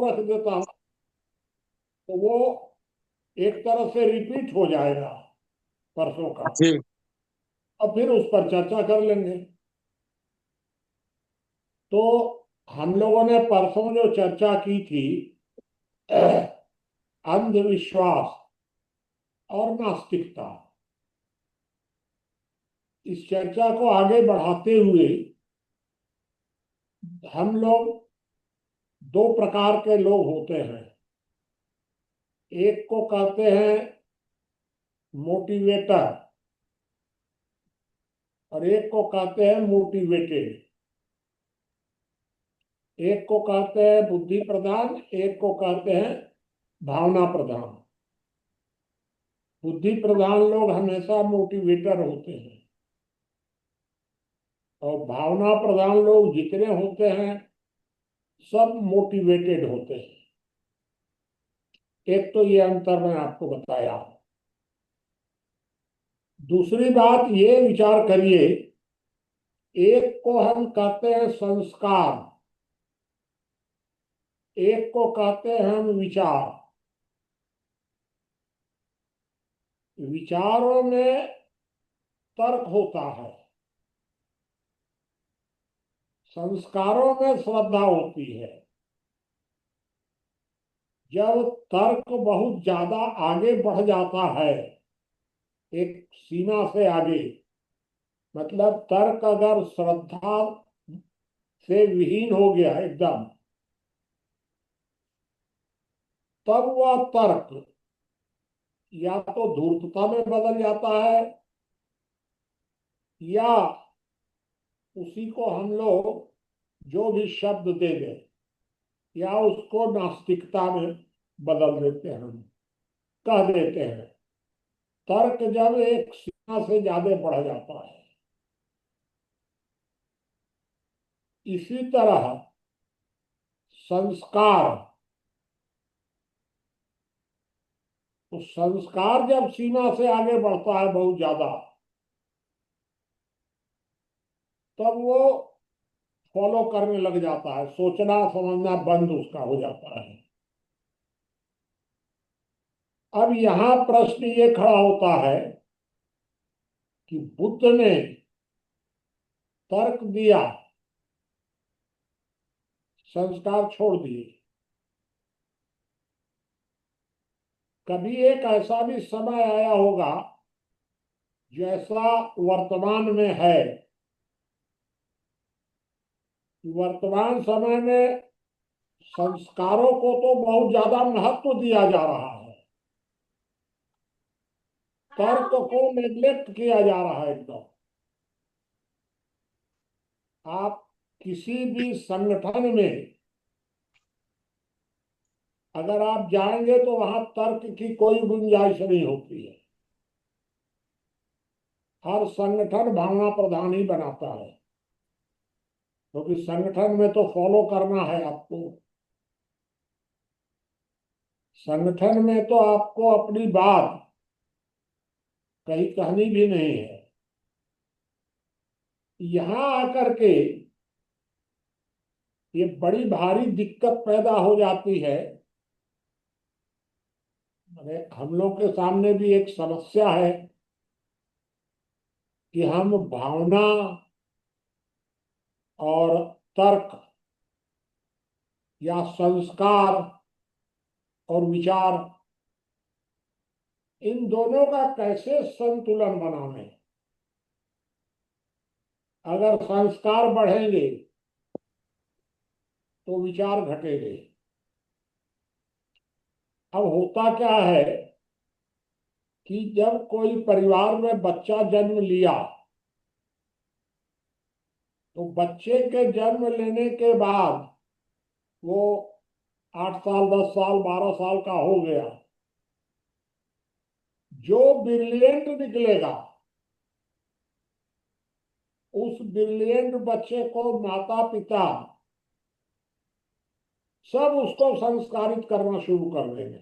रख देता हूँ तो वो एक तरह से रिपीट हो जाएगा परसों का। जी। अब फिर उस पर चर्चा कर लेंगे। तो हम लोगों ने परसों जो चर्चा की थी अंधविश्वास और नास्तिकता, इस चर्चा को आगे बढ़ाते हुए हम लोग दो प्रकार के लोग होते हैं। एक को कहते हैं मोटिवेटर और एक को कहते हैं मोटिवेटेड। एक को कहते हैं बुद्धि प्रधान, एक को कहते हैं भावना प्रधान। बुद्धि प्रधान लोग हमेशा मोटिवेटर होते हैं और भावना प्रधान लोग जितने होते हैं सब मोटिवेटेड होते हैं। एक तो ये अंतर मैं आपको बताया। दूसरी बात ये विचार करिए, एक को हम कहते हैं संस्कार, एक को कहते हैं हम विचार। विचारों में तर्क होता है, संस्कारों में श्रद्धा होती है। जब तर्क बहुत ज्यादा आगे बढ़ जाता है, एक सीमा से आगे, मतलब तर्क अगर श्रद्धा से विहीन हो गया एकदम, तब वह तर्क या तो धूर्तता में बदल जाता है या उसी को हम लोग जो भी शब्द दे दें या उसको नास्तिकता में बदल देते हैं, हम कह देते हैं। तर्क जब एक सीमा से ज्यादा बढ़ जाता है, इसी तरह संस्कार, तो संस्कार जब सीमा से आगे बढ़ता है बहुत ज्यादा, तब वो फॉलो करने लग जाता है, सोचना समझना बंद उसका हो जाता है। अब यहां प्रश्न ये खड़ा होता है कि बुद्ध ने तर्क दिया, संस्कार छोड़ दिए। कभी एक ऐसा भी समय आया होगा जैसा वर्तमान में है, कि वर्तमान समय में संस्कारों को तो बहुत ज्यादा महत्व दिया जा रहा है, तर्क को नेग्लेक्ट किया जा रहा है एकदम। आप किसी भी संगठन में अगर आप जाएंगे तो वहां तर्क की कोई गुंजाइश नहीं होती है। हर संगठन भावना प्रधान ही बनाता है, क्योंकि संगठन में तो फॉलो करना है आपको। संगठन में तो आपको अपनी बात कहीं कहनी भी नहीं है। यहां आकर के ये बड़ी भारी दिक्कत पैदा हो जाती है। अरे हम लोग के सामने भी एक समस्या है कि हम भावना और तर्क या संस्कार और विचार, इन दोनों का कैसे संतुलन बनाने। अगर संस्कार बढ़ेंगे तो विचार घटेंगे। अब होता क्या है कि जब कोई परिवार में बच्चा जन्म लिया तो बच्चे के जन्म लेने के बाद वो 8 साल 10 साल 12 साल का हो गया, जो ब्रिलियंट निकलेगा उस ब्रिलियंट बच्चे को माता पिता सब उसको संस्कारित करना शुरू कर देंगे।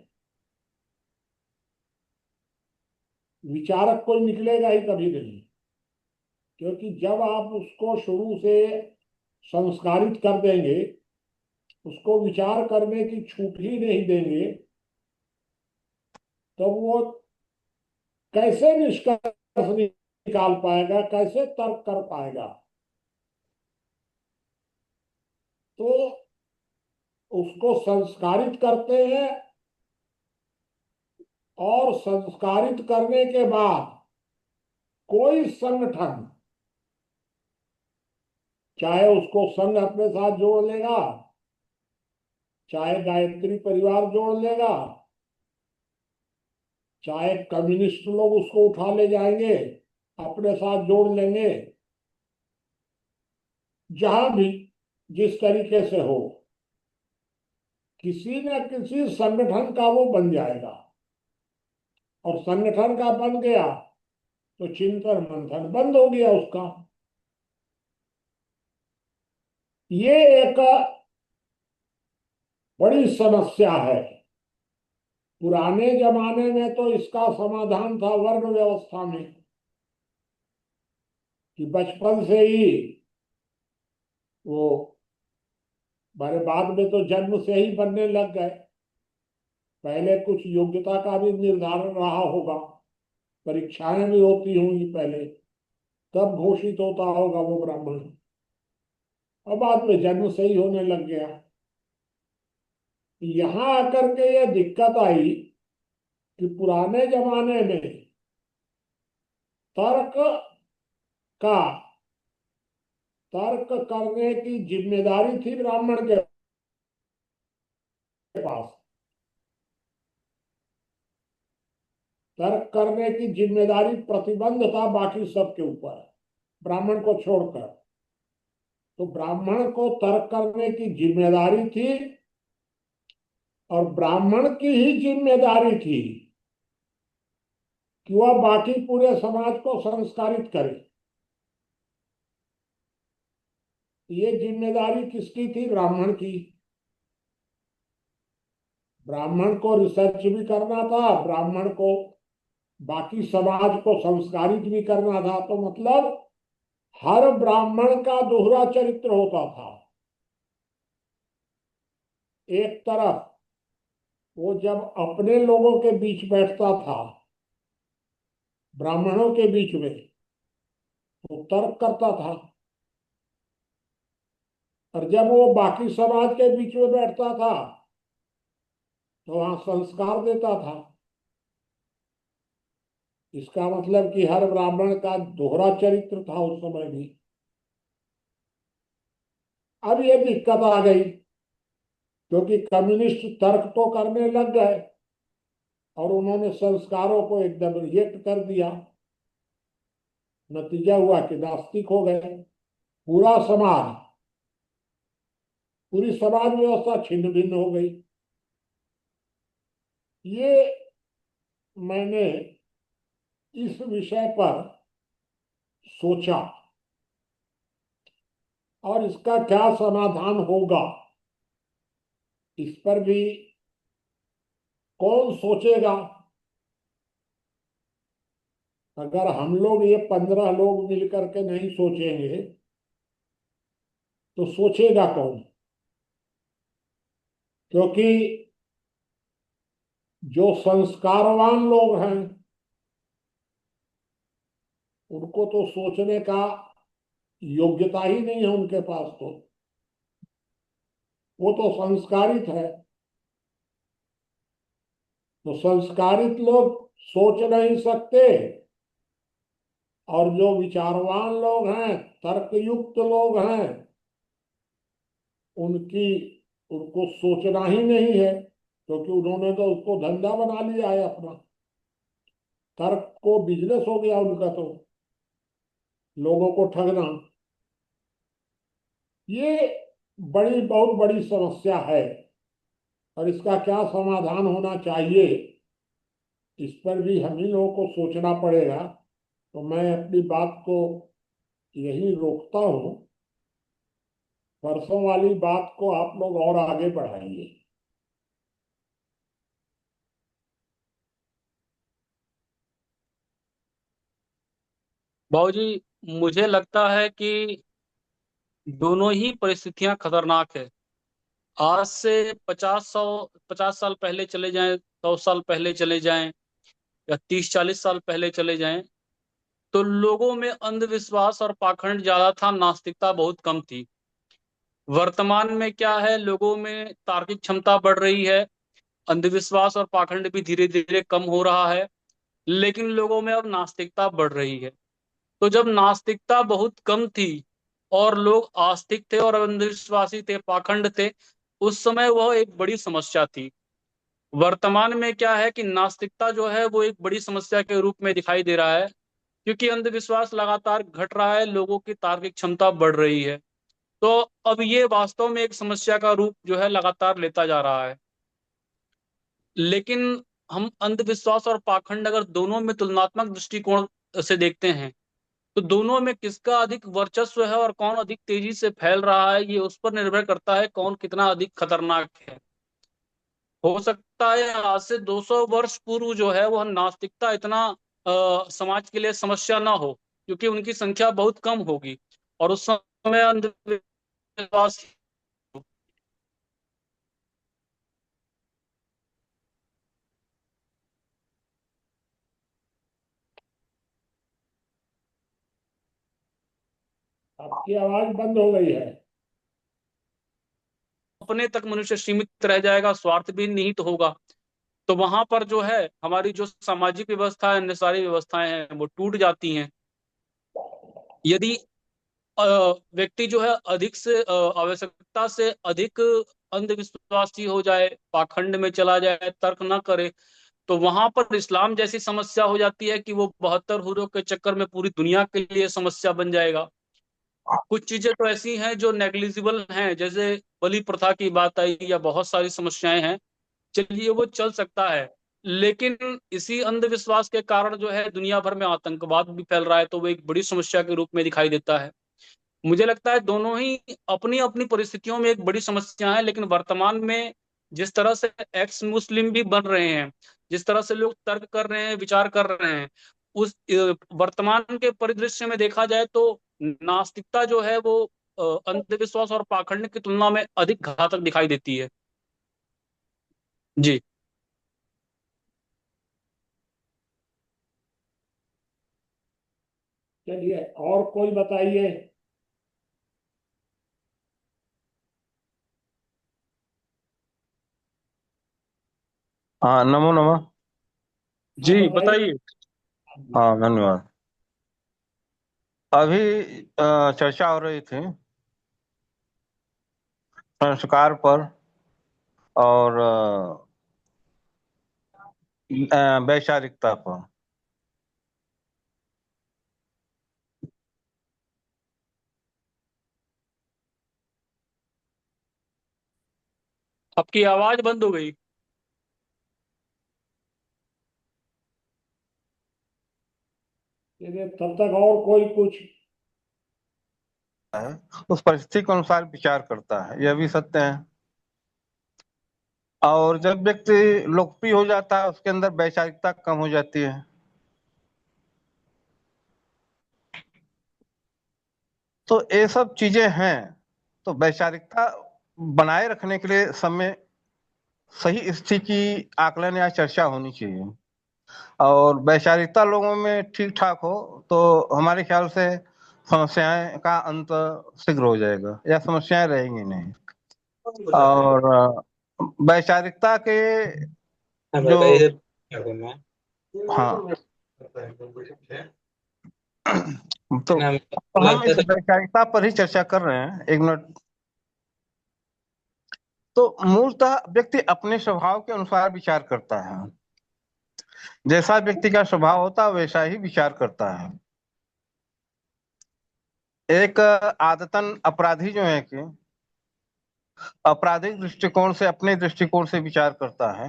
विचारक कोई निकलेगा ही कभी नहीं, क्योंकि जब आप उसको शुरू से संस्कारित कर देंगे उसको विचार करने की छूट ही नहीं देंगे, तो वो कैसे निष्कर्ष निकाल पाएगा, कैसे तर्क कर पाएगा। तो उसको संस्कारित करते हैं, और संस्कारित करने के बाद कोई संगठन, चाहे उसको संघ अपने साथ जोड़ लेगा, चाहे गायत्री परिवार जोड़ लेगा, चाहे कम्युनिस्ट लोग उसको उठा ले जाएंगे, अपने साथ जोड़ लेंगे, जहां भी जिस तरीके से हो, किसी न किसी संगठन का वो बन जाएगा। और संगठन का बन गया तो चिंतन मंथन बंद हो गया उसका। ये एक बड़ी समस्या है। पुराने जमाने में तो इसका समाधान था वर्ण व्यवस्था में, कि बचपन से ही वो, बड़े बाद में तो जन्म से ही बनने लग गए। पहले कुछ योग्यता का भी निर्धारण रहा होगा, परीक्षाएं भी होती होंगी पहले, तब घोषित होता होगा वो ब्राह्मण। और बाद में जन्म से ही होने लग गया। यहां आकर के ये दिक्कत आई कि पुराने जमाने में तर्क का तर्क करने की जिम्मेदारी थी ब्राह्मण के पास। तर्क करने की जिम्मेदारी, प्रतिबंध था बाकी सबके ऊपर, ब्राह्मण को छोड़कर। तो ब्राह्मण को तर्क करने की जिम्मेदारी थी, और ब्राह्मण की ही जिम्मेदारी थी कि वह बाकी पूरे समाज को संस्कारित करे। ये जिम्मेदारी किसकी थी? ब्राह्मण की। ब्राह्मण को रिसर्च भी करना था, ब्राह्मण को बाकी समाज को संस्कारित भी करना था। तो मतलब हर ब्राह्मण का दोहरा चरित्र होता था। एक तरफ वो जब अपने लोगों के बीच बैठता था, ब्राह्मणों के बीच में, तो तर्क करता था, और जब वो बाकी समाज के बीच में बैठता था तो वहां संस्कार देता था। इसका मतलब कि हर ब्राह्मण का दोहरा चरित्र था उस समय भी। अब ये दिक्कत आ गई, क्योंकि कम्युनिस्ट तर्क तो करने लग गए, और उन्होंने संस्कारों को एकदम रिजेक्ट कर दिया। नतीजा हुआ कि नास्तिक हो गए। पूरा समाज, पूरी समाज व्यवस्था छिन्न भिन्न हो गई। ये मैंने इस विषय पर सोचा, और इसका क्या समाधान होगा, इस पर भी कौन सोचेगा। अगर हम लोग, ये 15 लोग मिलकर के नहीं सोचेंगे तो सोचेगा कौन? क्योंकि जो संस्कारवान लोग हैं, उनको तो सोचने का योग्यता ही नहीं है उनके पास। तो वो तो संस्कारित है। तो संस्कारित लोग सोच नहीं सकते, और जो विचारवान लोग हैं, तर्कयुक्त लोग हैं, उनकी उनको सोचना ही नहीं है, क्योंकि उन्होंने तो उसको धंधा बना लिया है अपना। तर्क को बिजनेस हो गया उनका, तो लोगों को ठगना। ये बहुत बड़ी समस्या है, और इसका क्या समाधान होना चाहिए, इस पर भी हम ही लोगों को सोचना पड़ेगा। तो मैं अपनी बात को यही रोकता हूँ। परसों वाली बात को आप लोग और आगे बढ़ाएंगे। भाजी, मुझे लगता है कि दोनों ही परिस्थितियां खतरनाक है। आज से 50 साल पहले चले जाएं, 100 साल पहले चले जाएं, या 30-40 साल पहले चले जाएं, तो लोगों में अंधविश्वास और पाखंड ज्यादा था, नास्तिकता बहुत कम थी। वर्तमान में क्या है, लोगों में तार्किक क्षमता बढ़ रही है, अंधविश्वास और पाखंड भी धीरे धीरे कम हो रहा है, लेकिन लोगों में अब नास्तिकता बढ़ रही है। तो जब नास्तिकता बहुत कम थी और लोग आस्तिक थे और अंधविश्वासी थे, पाखंड थे, उस समय वह एक बड़ी समस्या थी। वर्तमान में क्या है कि नास्तिकता जो है वो एक बड़ी समस्या के रूप में दिखाई दे रहा है, क्योंकि अंधविश्वास लगातार घट रहा है, लोगों की तार्किक क्षमता बढ़ रही है। तो अब ये वास्तव में एक समस्या का रूप जो है लगातार लेता जा रहा है। लेकिन हम अंधविश्वास और पाखंड अगर दोनों में तुलनात्मक दृष्टिकोण से देखते हैं, तो दोनों में किसका अधिक वर्चस्व है और कौन अधिक तेजी से फैल रहा है, ये उस पर निर्भर करता है कौन कितना अधिक खतरनाक है। हो सकता है आज से 200 वर्ष पूर्व जो है वह नास्तिकता इतना समाज के लिए समस्या ना हो, क्योंकि उनकी संख्या बहुत कम होगी, और उस समय अंधविश्वास। आपकी आवाज बंद हो गई है। अपने तक मनुष्य सीमित रह जाएगा, स्वार्थ भी निहित होगा। तो वहां पर जो है हमारी जो सामाजिक व्यवस्था है, अन्य सारी व्यवस्थाएं हैं, वो टूट जाती हैं। यदि अ, व्यक्ति जो है अधिक से आवश्यकता से अधिक अंधविश्वासी हो जाए, पाखंड में चला जाए, तर्क ना करे, तो वहां पर इस्लाम जैसी समस्या हो जाती है कि वो 72 हुरों के चक्कर में पूरी दुनिया के लिए समस्या बन जाएगा। कुछ चीजें तो ऐसी हैं जो नेग्लिजिबल हैं, जैसे बलि प्रथा की बात आई, या बहुत सारी समस्याएं हैं, चलिए वो चल सकता है। लेकिन इसी अंधविश्वास के कारण जो है दुनिया भर में आतंकवाद भी फैल रहा है, तो वो एक बड़ी समस्या के रूप में दिखाई देता है। मुझे लगता है दोनों ही अपनी अपनी परिस्थितियों में एक बड़ी समस्या है, लेकिन वर्तमान में जिस तरह से एक्स मुस्लिम भी बन रहे हैं, जिस तरह से लोग तर्क कर रहे हैं, विचार कर रहे हैं, उस वर्तमान के परिदृश्य में देखा जाए तो नास्तिकता जो है वो अंधविश्वास और पाखंड की तुलना में अधिक घातक दिखाई देती है। जी। चलिए और कोई बताइए। हाँ, नमो नमः। हाँ जी बताइए। बताइए। हाँ, धन्यवाद। अभी चर्चा हो रही थी संस्कार पर और वैचारिकता पर। आपकी आवाज बंद हो गई। चलिए तब तक और कोई कुछ। है उस परिस्थिति के अनुसार विचार करता है, यह भी सत्य है। और जब व्यक्ति लोकप्रिय हो जाता है, उसके अंदर वैचारिकता कम हो जाती है। तो ये सब चीजें हैं। तो वैचारिकता बनाए रखने के लिए समय सही स्थिति की आकलन या चर्चा होनी चाहिए। और वैचारिकता लोगों में ठीक ठाक हो तो हमारे ख्याल से समस्याएं का अंत शीघ्र हो जाएगा या समस्याएं रहेंगी नहीं। और वैचारिकता के जो, हाँ, तो अब हम इस वैचारिकता पर ही चर्चा कर रहे हैं, एक मिनट। तो मूलतः व्यक्ति अपने स्वभाव के अनुसार विचार करता है। जैसा व्यक्ति का स्वभाव होता है वैसा ही विचार करता है। एक आदतन अपराधी जो है कि आपराधिक दृष्टिकोण से, अपने दृष्टिकोण से विचार करता है।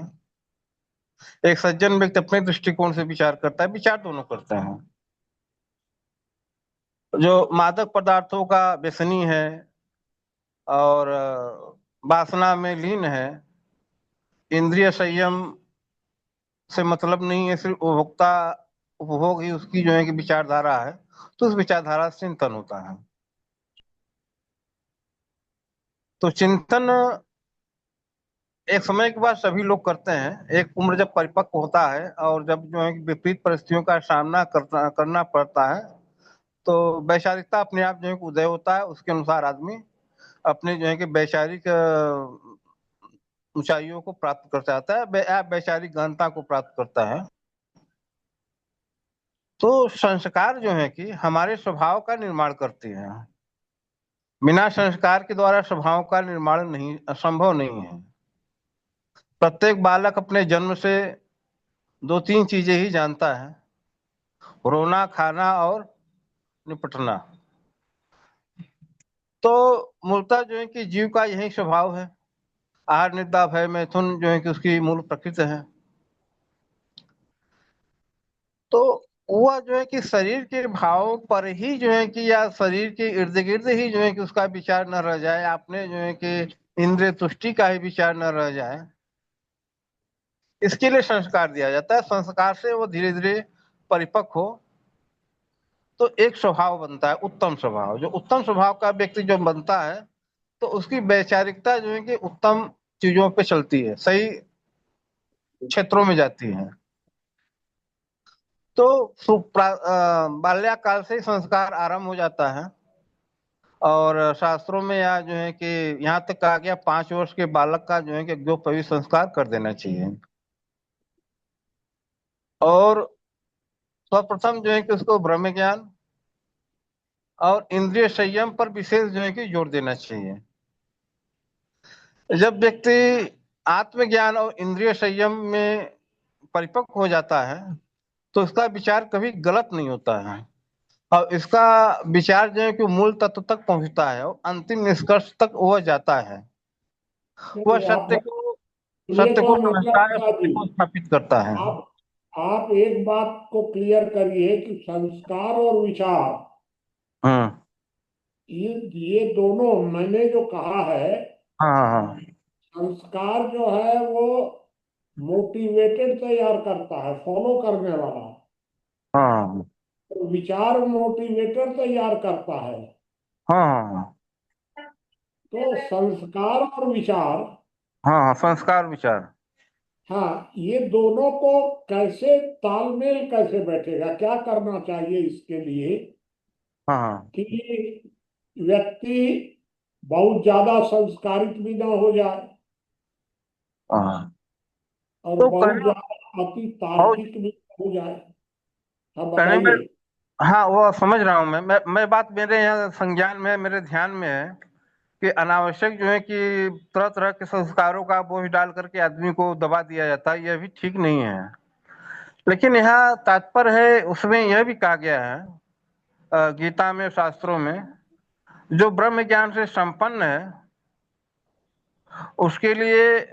एक सज्जन व्यक्ति अपने दृष्टिकोण से विचार करता है, विचार दोनों करते हैं। जो मादक पदार्थों का व्यसनी है और वासना में लीन है, इंद्रिय संयम से मतलब नहीं है, सिर्फ उपभोक्ता उपभोग ही उसकी जो है कि विचारधारा है, तो उस विचारधारा से चिंतन होता है। तो चिंतन एक समय के बाद सभी लोग करते हैं। एक उम्र जब परिपक्व होता है और जब जो है कि विपरीत परिस्थितियों का सामना करना पड़ता है, तो वैचारिकता अपने आप जो है कि उदय होता है। उसके अनुसार आदमी अपने जो है कि वैचारिक ऊंचाइयों को प्राप्त कर चाहता है, वैचारिक गहनता को प्राप्त करता है। तो संस्कार जो है कि हमारे स्वभाव का निर्माण करते हैं। बिना संस्कार के द्वारा स्वभाव का निर्माण नहीं असंभव नहीं है। प्रत्येक बालक अपने जन्म से दो तीन चीजें ही जानता है: रोना, खाना और निपटना। तो मूलतः जो है कि जीव का यही स्वभाव है। आहार, निद्रा, भय, मैथुन जो है कि उसकी मूल प्रकृति है। तो वह जो है कि शरीर के भाव पर ही जो है कि या शरीर के इर्द गिर्द ही जो है कि उसका विचार न रह जाए, आपने जो है कि इंद्रिय तुष्टि का ही विचार न रह जाए, इसके लिए संस्कार दिया जाता है। संस्कार से वो धीरे धीरे परिपक्व हो तो एक स्वभाव बनता है, उत्तम स्वभाव। जो उत्तम स्वभाव का व्यक्ति जो बनता है तो उसकी वैचारिकता जो है कि उत्तम चीजों पे चलती है, सही क्षेत्रों में जाती है। तो बाल्याकाल से संस्कार आरंभ हो जाता है। और शास्त्रों में या जो है कि यहाँ तक कहा गया 5 वर्ष के बालक का जो है कि जो पवित्र संस्कार कर देना चाहिए। और सर्वप्रथम जो है कि उसको ब्रह्म ज्ञान और इंद्रिय संयम पर विशेष जो है कि जोर देना चाहिए। जब व्यक्ति आत्मज्ञान और इंद्रिय संयम में परिपक्व हो जाता है तो इसका विचार कभी गलत नहीं होता है, और इसका विचार जो है कि मूल तत्व तक पहुंचता है और अंतिम निष्कर्ष तक वह जाता है। वह नहीं, आप ये सत्य तो को मुझे समझता है, बता सत्य दी। को स्थापित करता है। आप आप एक बात को क्लियर करिए कि संस्कार और विचार, हम्म। ये दोनों मैंने जो कहा है, हाँ हाँ संस्कार जो है वो मोटिवेटेड तैयार करता है, फॉलो करने वाला। हाँ तो विचार मोटिवेटर तैयार करता है। हाँ हाँ तो संस्कार और विचार, हाँ हाँ, संस्कार विचार। हाँ, ये दोनों को कैसे तालमेल कैसे बैठेगा, क्या करना चाहिए इसके लिए हाँ हाँ कि व्यक्ति बहुत ज्यादा संस्कारित भी ना हो जाए हाँ। और तो बहुत ज्यादा अति और तार्किक भी ना हो जाए। हाँ, कहने में, बताइए। हाँ वो समझ रहा हूँ मैं बात मेरे यहाँ संज्ञान में, मेरे ध्यान में है कि अनावश्यक जो है कि तरह तरह के संस्कारों का बोझ डाल करके आदमी को दबा दिया जाता है, यह भी ठीक नहीं है। लेकिन यहाँ तात्पर्य है, उसमें यह भी कहा गया है गीता में, शास्त्रों में, जो ब्रह्म ज्ञान से संपन्न है उसके लिए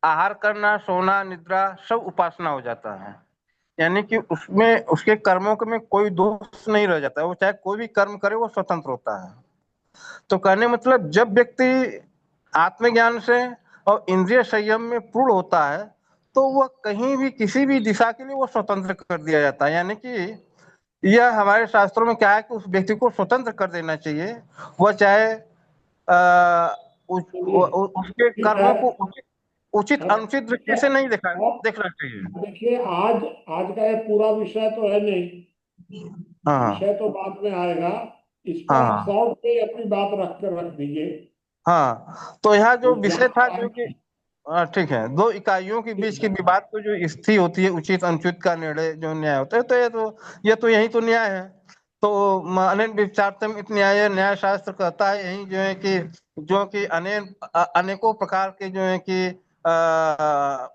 आहार करना, सोना, निद्रा सब उपासना हो जाता है। यानी कि उसमें उसके कर्मों में कोई दोष नहीं रह जाता है, वो चाहे कोई भी कर्म करे वो स्वतंत्र होता है। तो कहने मतलब जब व्यक्ति आत्मज्ञान से और इंद्रिय संयम में पूर्ण होता है तो वह कहीं भी किसी भी दिशा के लिए वो स्वतंत्र कर दिया जाता है। यानी कि यह हमारे शास्त्रों में क्या है कि उस व्यक्ति को स्वतंत्र कर देना चाहिए। वह चाहे चलिए, उसके ठीक है। कर्मों को उचित अब अनुचित ठीक दृष्टि है। से नहीं अब देखना चाहिए। देखिए, आज आज का ये पूरा विषय तो है नहीं, हाँ विषय तो बाद में आएगा। इस पर आप हाँ शॉर्ट पे अपनी बात रख कर रख दीजिए। हाँ। तो यहाँ जो तो विषय जहाँ था जो कि, टाइम, हाँ ठीक है, दो इकाइयों के ठीक बीच की है। विवाद को जो स्थिति होती है, उचित अनुचित का निर्णय जो न्याय होता है, तो ये तो यही तो न्याय है। तो अनेन विचारतम इत न्याय, न्याय शास्त्र कहता है यही जो है कि जो कि अनेकों प्रकार के जो है कि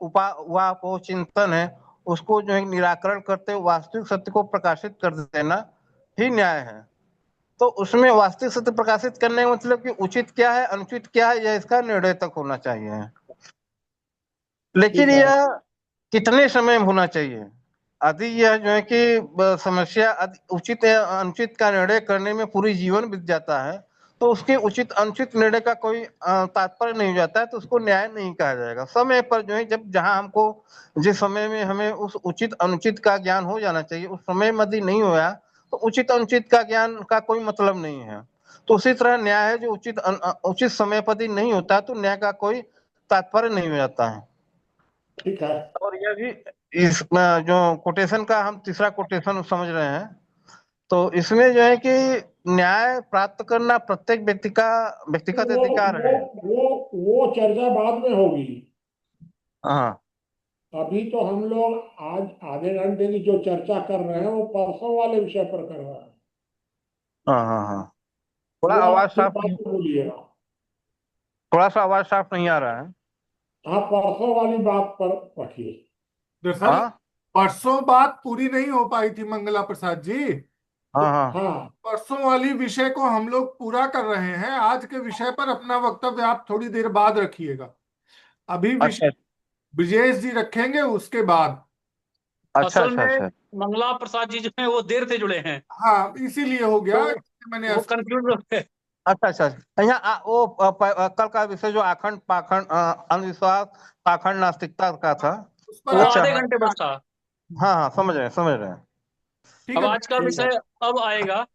उपापोह चिंतन है, उसको जो है निराकरण करते हुए वास्तविक सत्य को प्रकाशित कर देना ही न्याय है। तो उसमें वास्तविक सत्य प्रकाशित करने का मतलब कि उचित क्या है, अनुचित क्या है, यह इसका निर्णय तक होना चाहिए। लेकिन ठीक है। यह कितने समय में होना चाहिए? यदि यह जो है कि समस्या उचित या अनुचित का निर्णय करने में पूरी जीवन बीत जाता है तो उसके उचित अनुचित निर्णय का कोई तात्पर्य नहीं हो जाता है, तो उसको न्याय नहीं कहा जाएगा। समय पर जो है, जब जहां हमको जिस समय में हमें उस उचित अनुचित का ज्ञान हो जाना चाहिए उस समय में यदि नहीं होया तो उचित अनुचित का ज्ञान का कोई मतलब नहीं है। तो उसी तरह न्याय है जो उचित समय पर ही नहीं होता तो न्याय का कोई तात्पर्य नहीं हो जाता है। ठीक है। और यह भी इस जो कोटेशन का हम तीसरा कोटेशन समझ रहे हैं, तो इसमें जो है कि न्याय प्राप्त करना प्रत्येक व्यक्ति का व्यक्तिगत वो अधिकार वो है। वो चर्चा बाद में होगी। हाँ अभी तो हम लोग आज आधे घंटे की जो चर्चा कर रहे हैं वो परसों वाले विषय पर कर रहे हैं। हाँ हाँ हाँ, थोड़ा वो आवाज आप फिर साफ बाद नहीं, में बोलिएगा। थोड़ा सा आवाज साफ नहीं आ रहा है। हाँ, परसों वाली बात पर रखिए। दरअसल हाँ परसों बात पूरी नहीं हो पाई थी मंगला प्रसाद जी। तो हाँ हाँ। हाँ, परसों वाली विषय को हम लोग पूरा कर रहे हैं। आज के विषय पर अपना वक्तव्य आप थोड़ी देर बाद रखिएगा। अभी विषय अच्छा ब्रजेश जी रखेंगे, उसके बाद। अच्छा असल अच्छा में अच्छा। मंगला प्रसाद जी जो है वो देर से जुड़े हैं, हाँ, इसीलिए हो गया, तो इसलिए मैंने वो कंफ्यूज हो गए। अच्छा अच्छा अच्छा। यहाँ कल का विषय जो आखंड पाखंड अंधविश्वास पाखंड नास्तिकता का था। उस पर वो आप अच्छा आधे हाँ घंटे बस था। हाँ हाँ, समझ रहे हैं समझ रहे हैं। ठीक अब है। आज का ठीक है। विषय अब आएगा।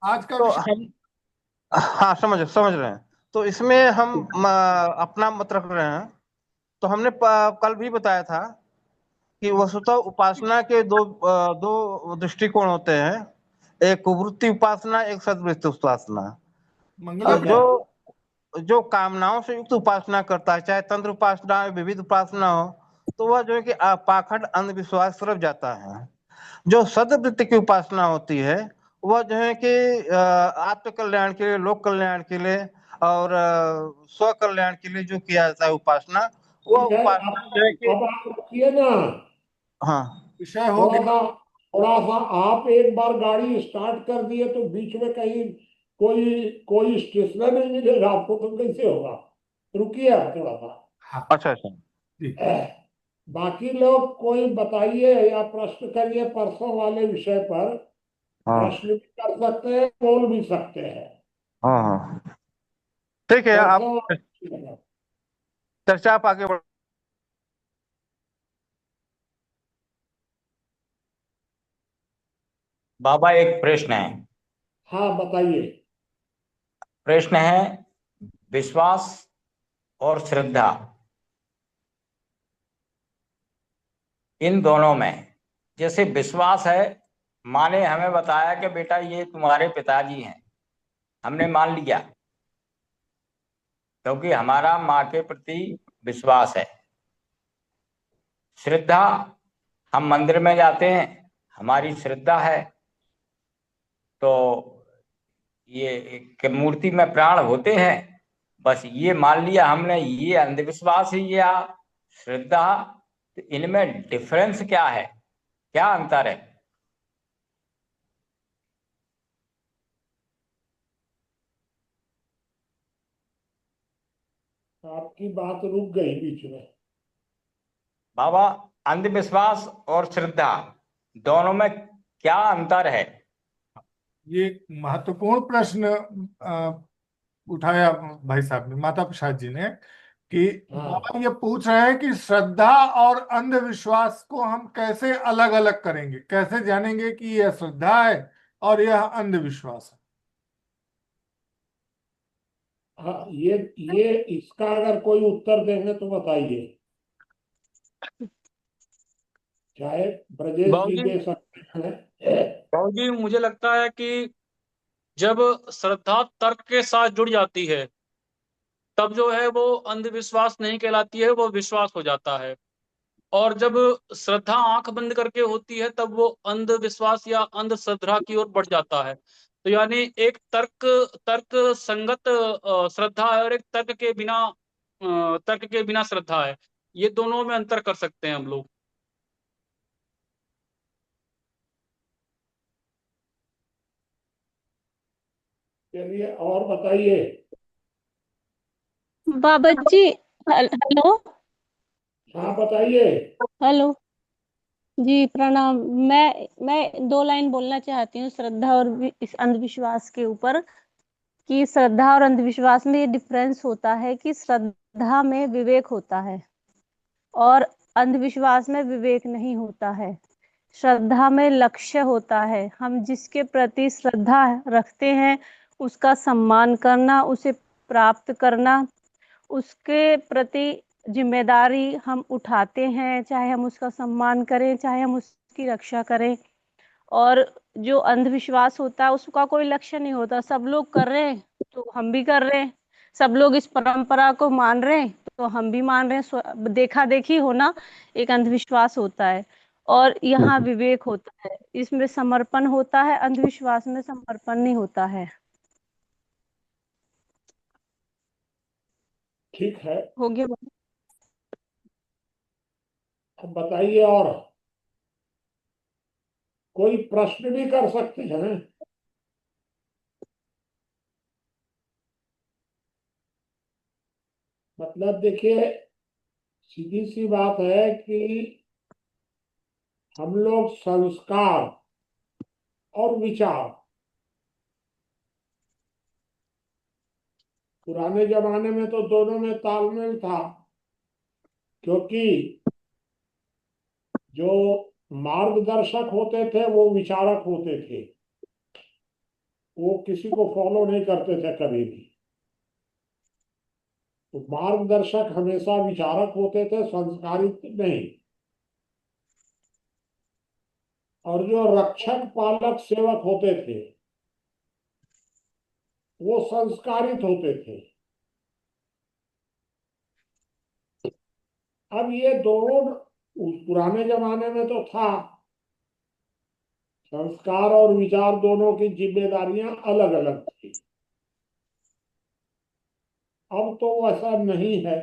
आज का तो विषय हम हाँ समझ रहे हैं। तो इसमें हम अपना मत रख रहे हैं। तो हमने कल भी बताया था कि वस्तुतः उपासना के दो दृष्टिकोण होते हैं, एक कुवृत्ति उपासना, एक सद्वृत्ति उपासना। मंगला ठीक है। जो जो कामनाओं से युक्त उपासना करता है, चाहे तंत्र उपासना हो, विविध उपासना हो, तो वह जो है कि पाखंड अंधविश्वास तरफ जाता है। जो सद्वृत्ति की उपासना होती है वह जो है कि आत्म कल्याण के लिए, लोक कल्याण के लिए और स्व कल्याण के लिए जो किया जाता है उपासना, वह ठीक है। उपासना जो है कि अब आप रखिए ना। हाँ विषय हो थोड़ा गया। सा थोड़ा सा आप एक बार गाड़ी स्टार्ट कर दिए तो बीच में कहीं कोई कोई स्टेशनरी नहीं मिलेगा आपको, तो कैसे होगा? रुकिए आप थोड़ा सा। हाँ अच्छा अच्छा। जी। बाकी लोग कोई बताइए या प्रश्न करिए परसों वाले विषय पर। हाँ प्रश्न भी कर सकते हैं, बोल भी सकते हैं। हाँ हाँ, ठीक है। आप परसों चर्चा आप आगे बढ़। बाबा एक प्रश्न है। हाँ, बताइए। प्रश्न है विश्वास और श्रद्धा, इन दोनों में जैसे विश्वास है, माने हमें बताया कि बेटा ये तुम्हारे पिताजी हैं, हमने मान लिया क्योंकि हमारा माँ के प्रति विश्वास है। श्रद्धा, हम मंदिर में जाते हैं, हमारी श्रद्धा है, तो ये कि मूर्ति में प्राण होते हैं, बस ये मान लिया हमने, ये अंधविश्वास है या श्रद्धा। तो इनमें डिफरेंस क्या है, क्या अंतर है? आपकी बात रुक गई बीच में। बाबा, अंधविश्वास और श्रद्धा दोनों में क्या अंतर है? ये महत्वपूर्ण प्रश्न उठाया भाई साहब ने, माता प्रसाद जी ने, कि हाँ, बाबा ये पूछ रहे हैं कि श्रद्धा और अंधविश्वास को हम कैसे अलग अलग करेंगे, कैसे जानेंगे कि यह श्रद्धा है और यह अंधविश्वास है। हाँ, ये इसका अगर कोई उत्तर देंगे तो बताइए। चाहे ब्रजेश जी बाबूजी दे सकते हैं। बाबूजी मुझे लगता है कि जब श्रद्धा तर्क के साथ जुड़ जाती है तब जो है वो अंधविश्वास नहीं कहलाती है, वो विश्वास हो जाता है। और जब श्रद्धा आंख बंद करके होती है तब वो अंधविश्वास या अंधश्रद्धा की ओर बढ़ जाता है। तो यानी एक तर्क तर्क संगत श्रद्धा है, और एक तर्क के बिना श्रद्धा है। ये दोनों में अंतर कर सकते हैं हम लोग। चलिए और बताइए। बाबा जी। हेलो। हाँ, बताइए। हेलो। जी प्रणाम। मैं दो लाइन बोलना चाहती हूँ श्रद्धा और इस अंधविश्वास के ऊपर, कि श्रद्धा और अंधविश्वास में ये डिफरेंस होता है कि श्रद्धा में विवेक होता है और अंधविश्वास में विवेक नहीं होता है। श्रद्धा में लक्ष्य होता है, हम जिसके प्रति श्रद्धा रखते हैं उसका सम्मान करना, उसे प्राप्त करना, उसके प्रति जिम्मेदारी हम उठाते हैं, चाहे हम उसका सम्मान करें, चाहे हम उसकी रक्षा करें। और जो अंधविश्वास होता है उसका कोई लक्ष्य नहीं होता, सब लोग कर रहे हैं तो हम भी कर रहे हैं, सब लोग इस परंपरा को मान रहे हैं तो हम भी मान रहे हैं। देखा देखी होना एक अंधविश्वास होता है। और यहाँ विवेक होता है, इसमें समर्पण होता है, अंधविश्वास में समर्पण नहीं होता है। ठीक है, हो गया। अब बताइए, और कोई प्रश्न भी कर सकते हैं। मतलब देखिए, सीधी सी बात है कि हम लोग संस्कार और विचार, पुराने जमाने में तो दोनों में तालमेल था, क्योंकि जो मार्गदर्शक होते थे वो विचारक होते थे, वो किसी को फॉलो नहीं करते थे कभी भी। तो मार्गदर्शक हमेशा विचारक होते थे, संस्कारित नहीं। और जो रक्षक पालक सेवक होते थे वो संस्कारित होते थे। अब ये दोनों उस पुराने जमाने में तो था, संस्कार और विचार दोनों की जिम्मेदारियां अलग अलग थी। अब तो वैसा नहीं है।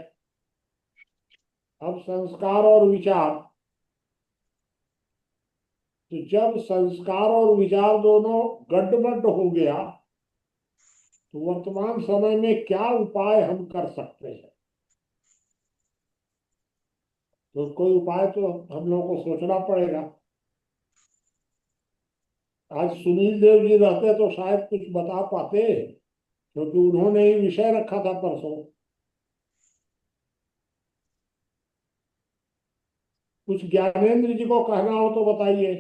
अब संस्कार और विचार, तो जब संस्कार और विचार दोनों गड्ढमड्ढ हो गया तो वर्तमान समय में क्या उपाय हम कर सकते हैं? तो कोई उपाय तो हम लोगों को सोचना पड़ेगा। आज सुनील देव जी रहते तो शायद कुछ बता पाते, क्योंकि उन्होंने ही विषय रखा था परसों। कुछ ज्ञानेंद्र जी को कहना हो तो बताइए।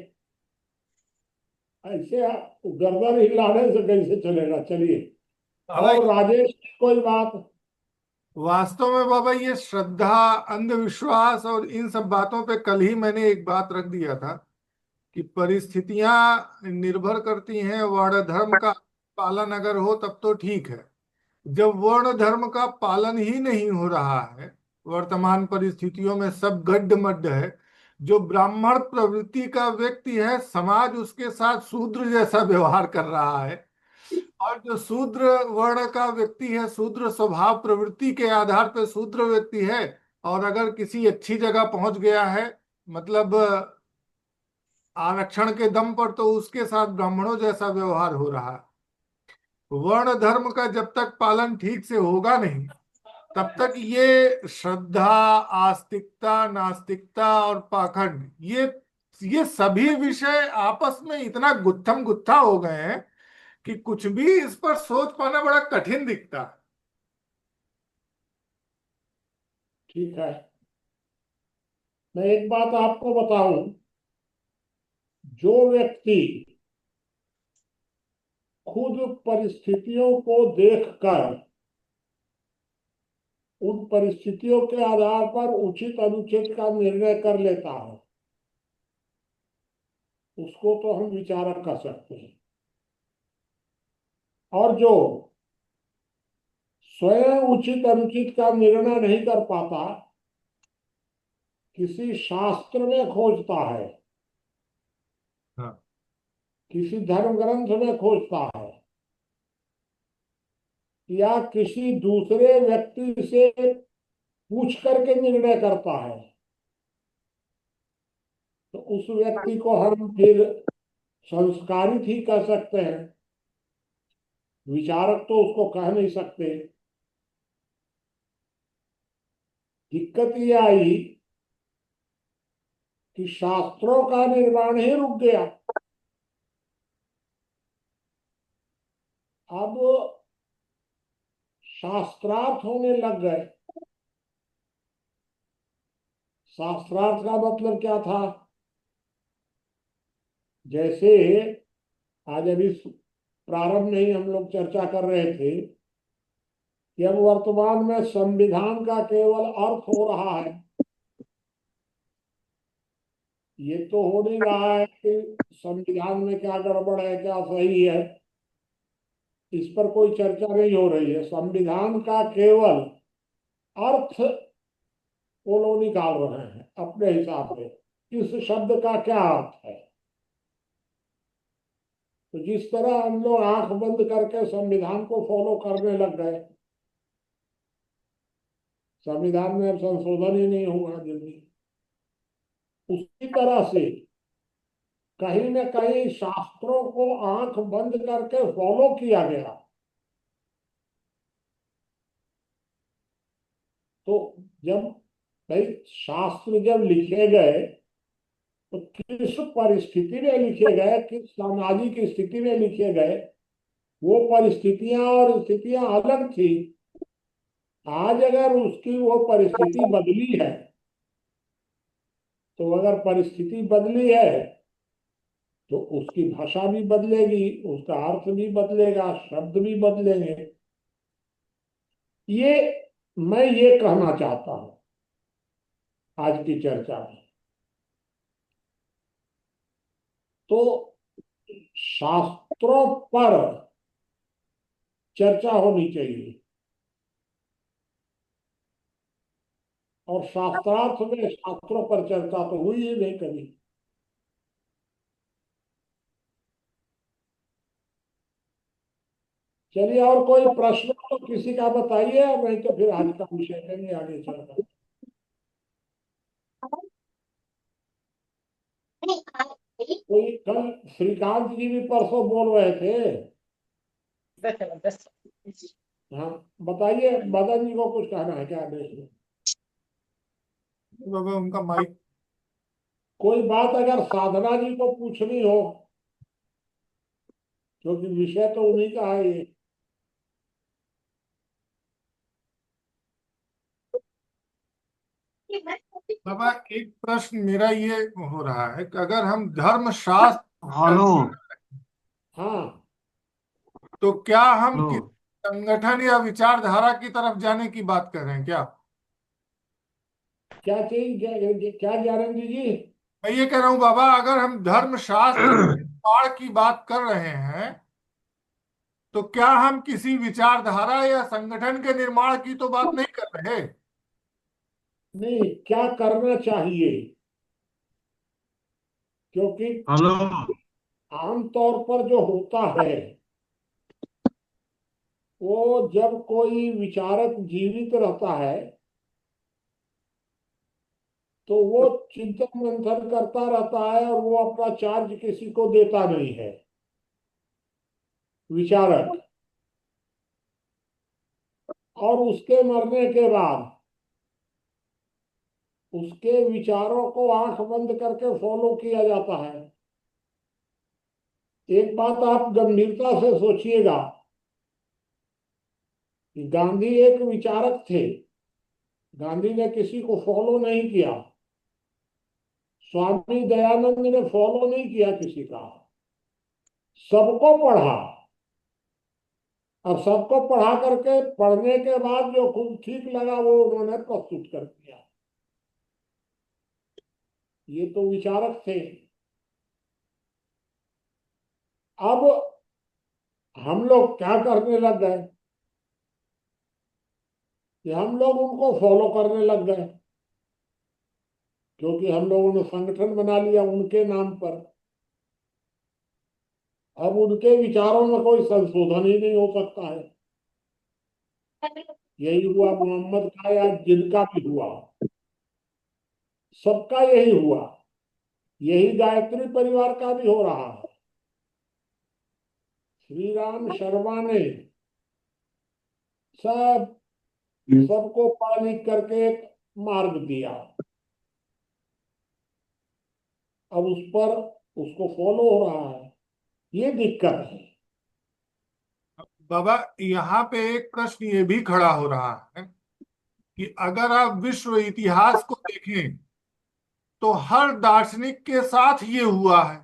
ऐसे गर्दन हिलाने से कैसे चलेगा? चलिए। बाबा, और राजेश की कोई बात? वास्तव में बाबा ये श्रद्धा, अंधविश्वास और इन सब बातों पे कल ही मैंने एक बात रख दिया था कि परिस्थितियां निर्भर करती हैं। वर्ण धर्म का पालन अगर हो तब तो ठीक है। जब वर्ण धर्म का पालन ही नहीं हो रहा है, वर्तमान परिस्थितियों में सब गड्ढमड्ढ है। जो ब्राह्मण प्रवृत्ति का व्यक्ति है, समाज उसके साथ शूद्र जैसा व्यवहार कर रहा है। और जो शूद्र वर्ण का व्यक्ति है, शूद्र स्वभाव प्रवृत्ति के आधार पर शूद्र व्यक्ति है, और अगर किसी अच्छी जगह पहुंच गया है, मतलब आरक्षण के दम पर, तो उसके साथ ब्राह्मणों जैसा व्यवहार हो रहा है। वर्ण धर्म का जब तक पालन ठीक से होगा नहीं, तब तक ये श्रद्धा, आस्तिकता, नास्तिकता और पाखंड, ये सभी विषय आपस में इतना गुत्थम गुत्था हो गए हैं कि कुछ भी इस पर सोच पाना बड़ा कठिन दिखता है। ठीक है, मैं एक बात आपको बताऊं। जो व्यक्ति खुद परिस्थितियों को देखकर उन परिस्थितियों के आधार पर उचित अनुचित का निर्णय कर लेता है, उसको तो हम विचारक कह सकते हैं। और जो स्वयं उचित अनुचित का निर्णय नहीं कर पाता, किसी शास्त्र में खोजता है, हाँ। किसी धर्म ग्रंथ में खोजता है, या किसी दूसरे व्यक्ति से पूछ करके निर्णय करता है, तो उस व्यक्ति को हम फिर संस्कारित ही कह सकते हैं। विचारक तो उसको कह नहीं सकते। दिक्कत ये आई कि शास्त्रों का निर्माण ही रुक गया। अब शास्त्रार्थ होने लग गए। शास्त्रार्थ का मतलब क्या था? जैसे आज अभी प्रारंभ में ही हम लोग चर्चा कर रहे थे कि अब वर्तमान में संविधान का केवल अर्थ हो रहा है। ये तो हो नहीं रहा है कि संविधान में क्या गड़बड़ है, क्या सही है, इस पर कोई चर्चा नहीं हो रही है। संविधान का केवल अर्थ वो लोग निकाल रहे हैं अपने हिसाब से, इस शब्द का क्या अर्थ है। तो जिस तरह हम लोग आंख बंद करके संविधान को फॉलो करने लग गए, संविधान में अब संशोधन ही नहीं होगा जल्दी, उसी तरह से कहीं न कहीं शास्त्रों को आंख बंद करके फॉलो किया गया। तो जब भाई शास्त्र जब लिखे गए तो किस परिस्थिति में लिखे गए, किस सामाजिक स्थिति में लिखे गए, वो परिस्थितियां और स्थितियां अलग थी। आज अगर उसकी वो परिस्थिति बदली है, तो अगर परिस्थिति बदली है तो उसकी भाषा भी बदलेगी, उसका अर्थ भी बदलेगा, शब्द भी बदलेंगे। ये मैं ये कहना चाहता हूं आज की चर्चा में। तो शास्त्रों पर चर्चा होनी चाहिए, और शास्त्रार्थ में शास्त्रों पर चर्चा तो हुई ही नहीं कभी। चलिए, और कोई प्रश्न तो किसी का बताइए, नहीं तो फिर आज का विषय करेंगे आगे चलकर। कोई कल श्रीकांत जी भी परसों बोल रहे थे। हाँ, बताइए, मदन जी को कुछ कहना है क्या? देखिए, बाबा उनका माइक। कोई बात अगर साधना जी को पूछनी हो, क्योंकि विषय तो उन्हीं का है ये। बाबा एक प्रश्न मेरा ये हो रहा है कि अगर हम धर्म शास्त्र हेलो। हाँ, तो क्या हम हेलो। किसी संगठन या विचारधारा की तरफ जाने की बात कर रहे हैं क्या? क्या चीज, क्या ज्ञानंद जी? मैं ये कह रहा हूँ बाबा, अगर हम धर्म शास्त्र निर्माण की बात कर रहे हैं तो क्या हम किसी विचारधारा या संगठन के निर्माण की तो बात नहीं कर रहे? नहीं, क्या करना चाहिए, क्योंकि हेलो। आमतौर पर जो होता है, वो जब कोई विचारक जीवित रहता है तो वो चिंतन मंथन करता रहता है, और वो अपना चार्ज किसी को देता नहीं है, विचारक। और उसके मरने के बाद उसके विचारों को आंख बंद करके फॉलो किया जाता है। एक बात आप गंभीरता से सोचिएगा कि गांधी एक विचारक थे, गांधी ने किसी को फॉलो नहीं किया। स्वामी दयानंद ने फॉलो नहीं किया किसी का, सबको पढ़ा, और सबको पढ़ा करके पढ़ने के बाद जो खुद ठीक लगा वो उन्होंने प्रस्तुत कर दिया। ये तो विचारक थे। अब हम लोग क्या करने लग गए कि हम लोग उनको फॉलो करने लग गए, क्योंकि हम लोगों ने संगठन बना लिया उनके नाम पर। अब उनके विचारों में कोई संशोधन ही नहीं हो सकता है। यही हुआ मोहम्मद का, या जिनका भी हुआ, सबका यही हुआ। यही गायत्री परिवार का भी हो रहा है। श्री राम शर्मा ने सब सबको पढ़ लिख करके एक मार्ग दिया। अब उस पर उसको फॉलो हो रहा है, ये दिक्कत है। बाबा यहाँ पे एक प्रश्न ये भी खड़ा हो रहा है कि अगर आप विश्व इतिहास को देखें तो हर दार्शनिक के साथ ये हुआ है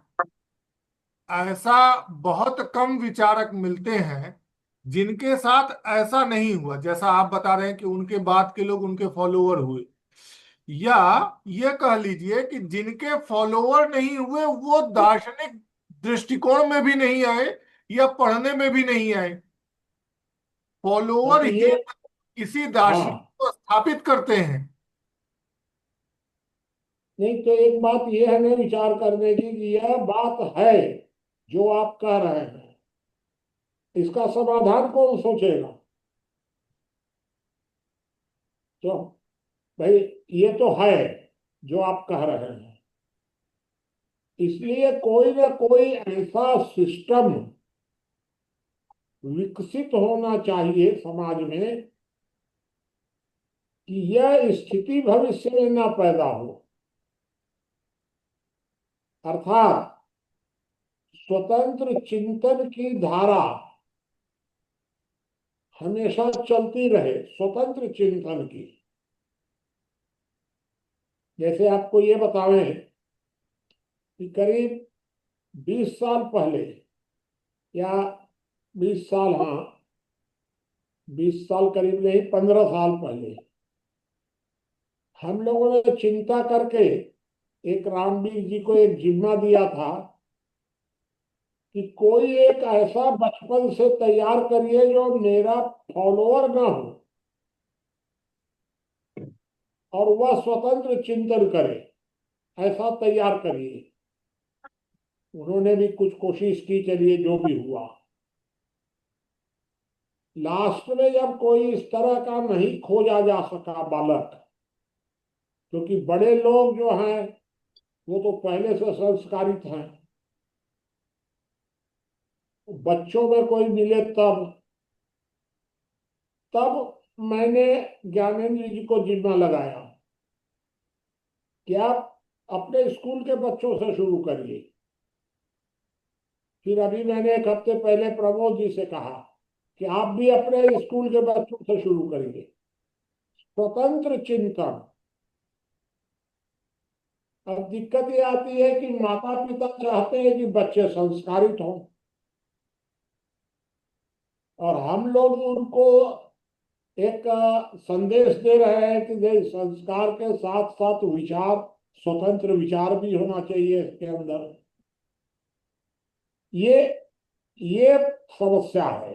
ऐसा बहुत कम विचारक मिलते हैं जिनके साथ ऐसा नहीं हुआ, जैसा आप बता रहे हैं कि उनके बाद के लोग उनके फॉलोअर हुए, या ये कह लीजिए कि जिनके फॉलोअर नहीं हुए वो दार्शनिक दृष्टिकोण में भी नहीं आए या पढ़ने में भी नहीं आए, हाँ फॉलोअर तो ही ये, किसी दार्शनिक हाँ को स्थापित करते हैं। नहीं तो एक बात ये है ना विचार करने की कि यह बात है जो आप कह रहे हैं, इसका समाधान कौन सोचेगा? तो भाई ये तो है जो आप कह रहे हैं, इसलिए कोई ना कोई ऐसा सिस्टम विकसित होना चाहिए समाज में कि यह स्थिति भविष्य में ना पैदा हो। अर्थात स्वतंत्र चिंतन की धारा हमेशा चलती रहे, स्वतंत्र चिंतन की। जैसे आपको ये बतावें कि करीब 20 साल पहले, या 20 साल, हाँ 20 साल करीब नहीं, 15 साल पहले हम लोगों ने चिंता करके एक रामवीर जी को एक जिम्मा दिया था कि कोई एक ऐसा बचपन से तैयार करिए जो मेरा फॉलोअर ना हो और वह स्वतंत्र चिंतन करे, ऐसा तैयार करिए। उन्होंने भी कुछ कोशिश की, चलिए जो भी हुआ। लास्ट में जब कोई इस तरह का नहीं खोजा जा सका बालक, क्योंकि बड़े लोग जो हैं वो तो पहले से संस्कारित हैं, बच्चों में कोई मिले तब तब मैंने ज्ञानेंद्र जी को जिम्मा लगाया कि आप अपने स्कूल के बच्चों से शुरू करिए। फिर अभी मैंने एक हफ्ते पहले प्रमोद जी से कहा कि आप भी अपने स्कूल के बच्चों से शुरू करिए स्वतंत्र चिंतन। अब दिक्कत ये आती है कि माता पिता चाहते हैं कि बच्चे संस्कारित हों, और हम लोग उनको एक संदेश दे रहे हैं कि भाई संस्कार के साथ साथ विचार, स्वतंत्र विचार भी होना चाहिए इसके अंदर। ये ये समस्या है।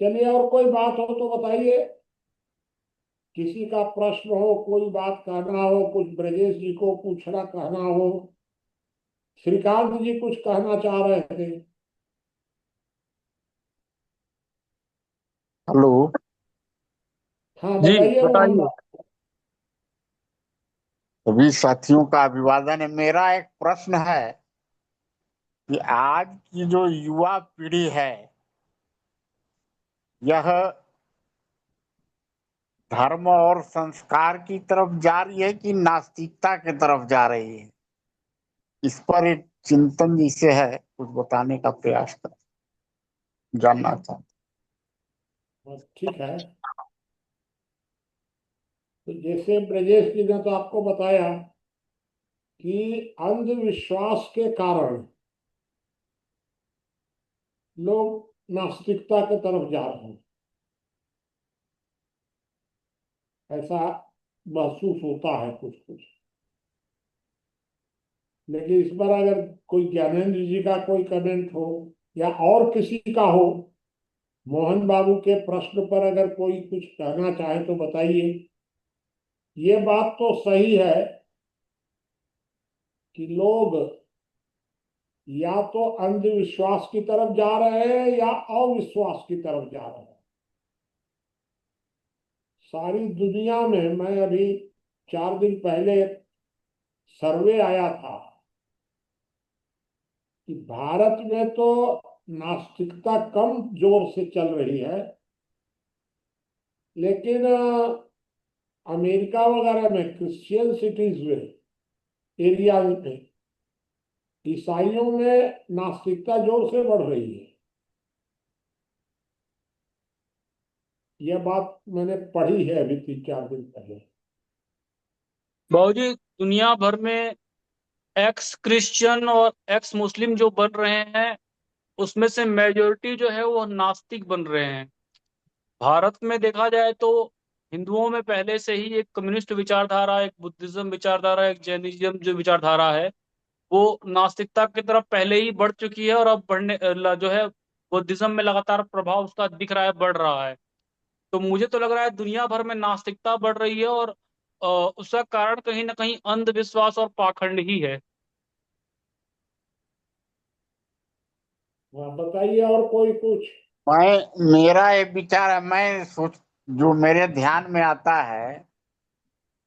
चलिए और कोई बात हो तो बताइए, किसी का प्रश्न हो, कोई बात कहना हो, कुछ ब्रजेश जी को पूछना कहना हो। श्रीकांत जी कुछ कहना चाह रहे थे। हेलो। हाँ जी बताइए मोहन बताइए। बाबू। सभी साथियों का अभिवादन है। मेरा एक प्रश्न है कि आज की जो युवा पीढ़ी है यह धर्म और संस्कार की तरफ जा रही है कि नास्तिकता की तरफ जा रही है? इस पर एक चिंतन जिसे है कुछ बताने का प्रयास कर जानना चाहता बस ठीक है। तो जैसे ब्रजेश जी ने तो आपको बताया कि अंधविश्वास के कारण लोग नास्तिकता की तरफ जा रहे हैं, ऐसा महसूस होता है कुछ कुछ। लेकिन इस पर अगर कोई ज्ञानेंद्र जी का कोई कमेंट हो या और किसी का हो, मोहन बाबू के प्रश्न पर अगर कोई कुछ कहना चाहे तो बताइए। ये बात तो सही है कि लोग या तो अंधविश्वास की तरफ जा रहे हैं या अविश्वास की तरफ जा रहे हैं। सारी दुनिया में, मैं अभी 4 दिन पहले सर्वे आया था कि भारत में तो नास्तिकता कम जोर से चल रही है, लेकिन अमेरिका वगैरह में, क्रिश्चियन सिटीज में, एरिया में, ईसाइयों में नास्तिकता जोर से बढ़ रही है। यह बात मैंने पढ़ी है अभी 3-4 दिन पहले। बाबूजी, दुनिया भर में एक्स क्रिश्चियन और एक्स मुस्लिम जो बन रहे हैं, उसमें से मेजोरिटी जो है वो नास्तिक बन रहे हैं। भारत में देखा जाए तो हिंदुओं में पहले से ही एक कम्युनिस्ट विचारधारा, एक बुद्धिज्म विचारधारा, एक जैनिज्म जो विचारधारा है, वो नास्तिकता की तरफ पहले ही बढ़ चुकी है, और अब जो है बुद्धिज्म में लगातार प्रभाव उसका दिख रहा है, बढ़ रहा है। तो मुझे तो लग रहा है दुनिया भर में नास्तिकता बढ़ रही है, और उसका कारण कहीं ना कहीं अंधविश्वास और पाखंड ही है। हाँ, बताइए और कोई कुछ। मेरा एक विचार है, मैं सोच जो मेरे ध्यान में आता है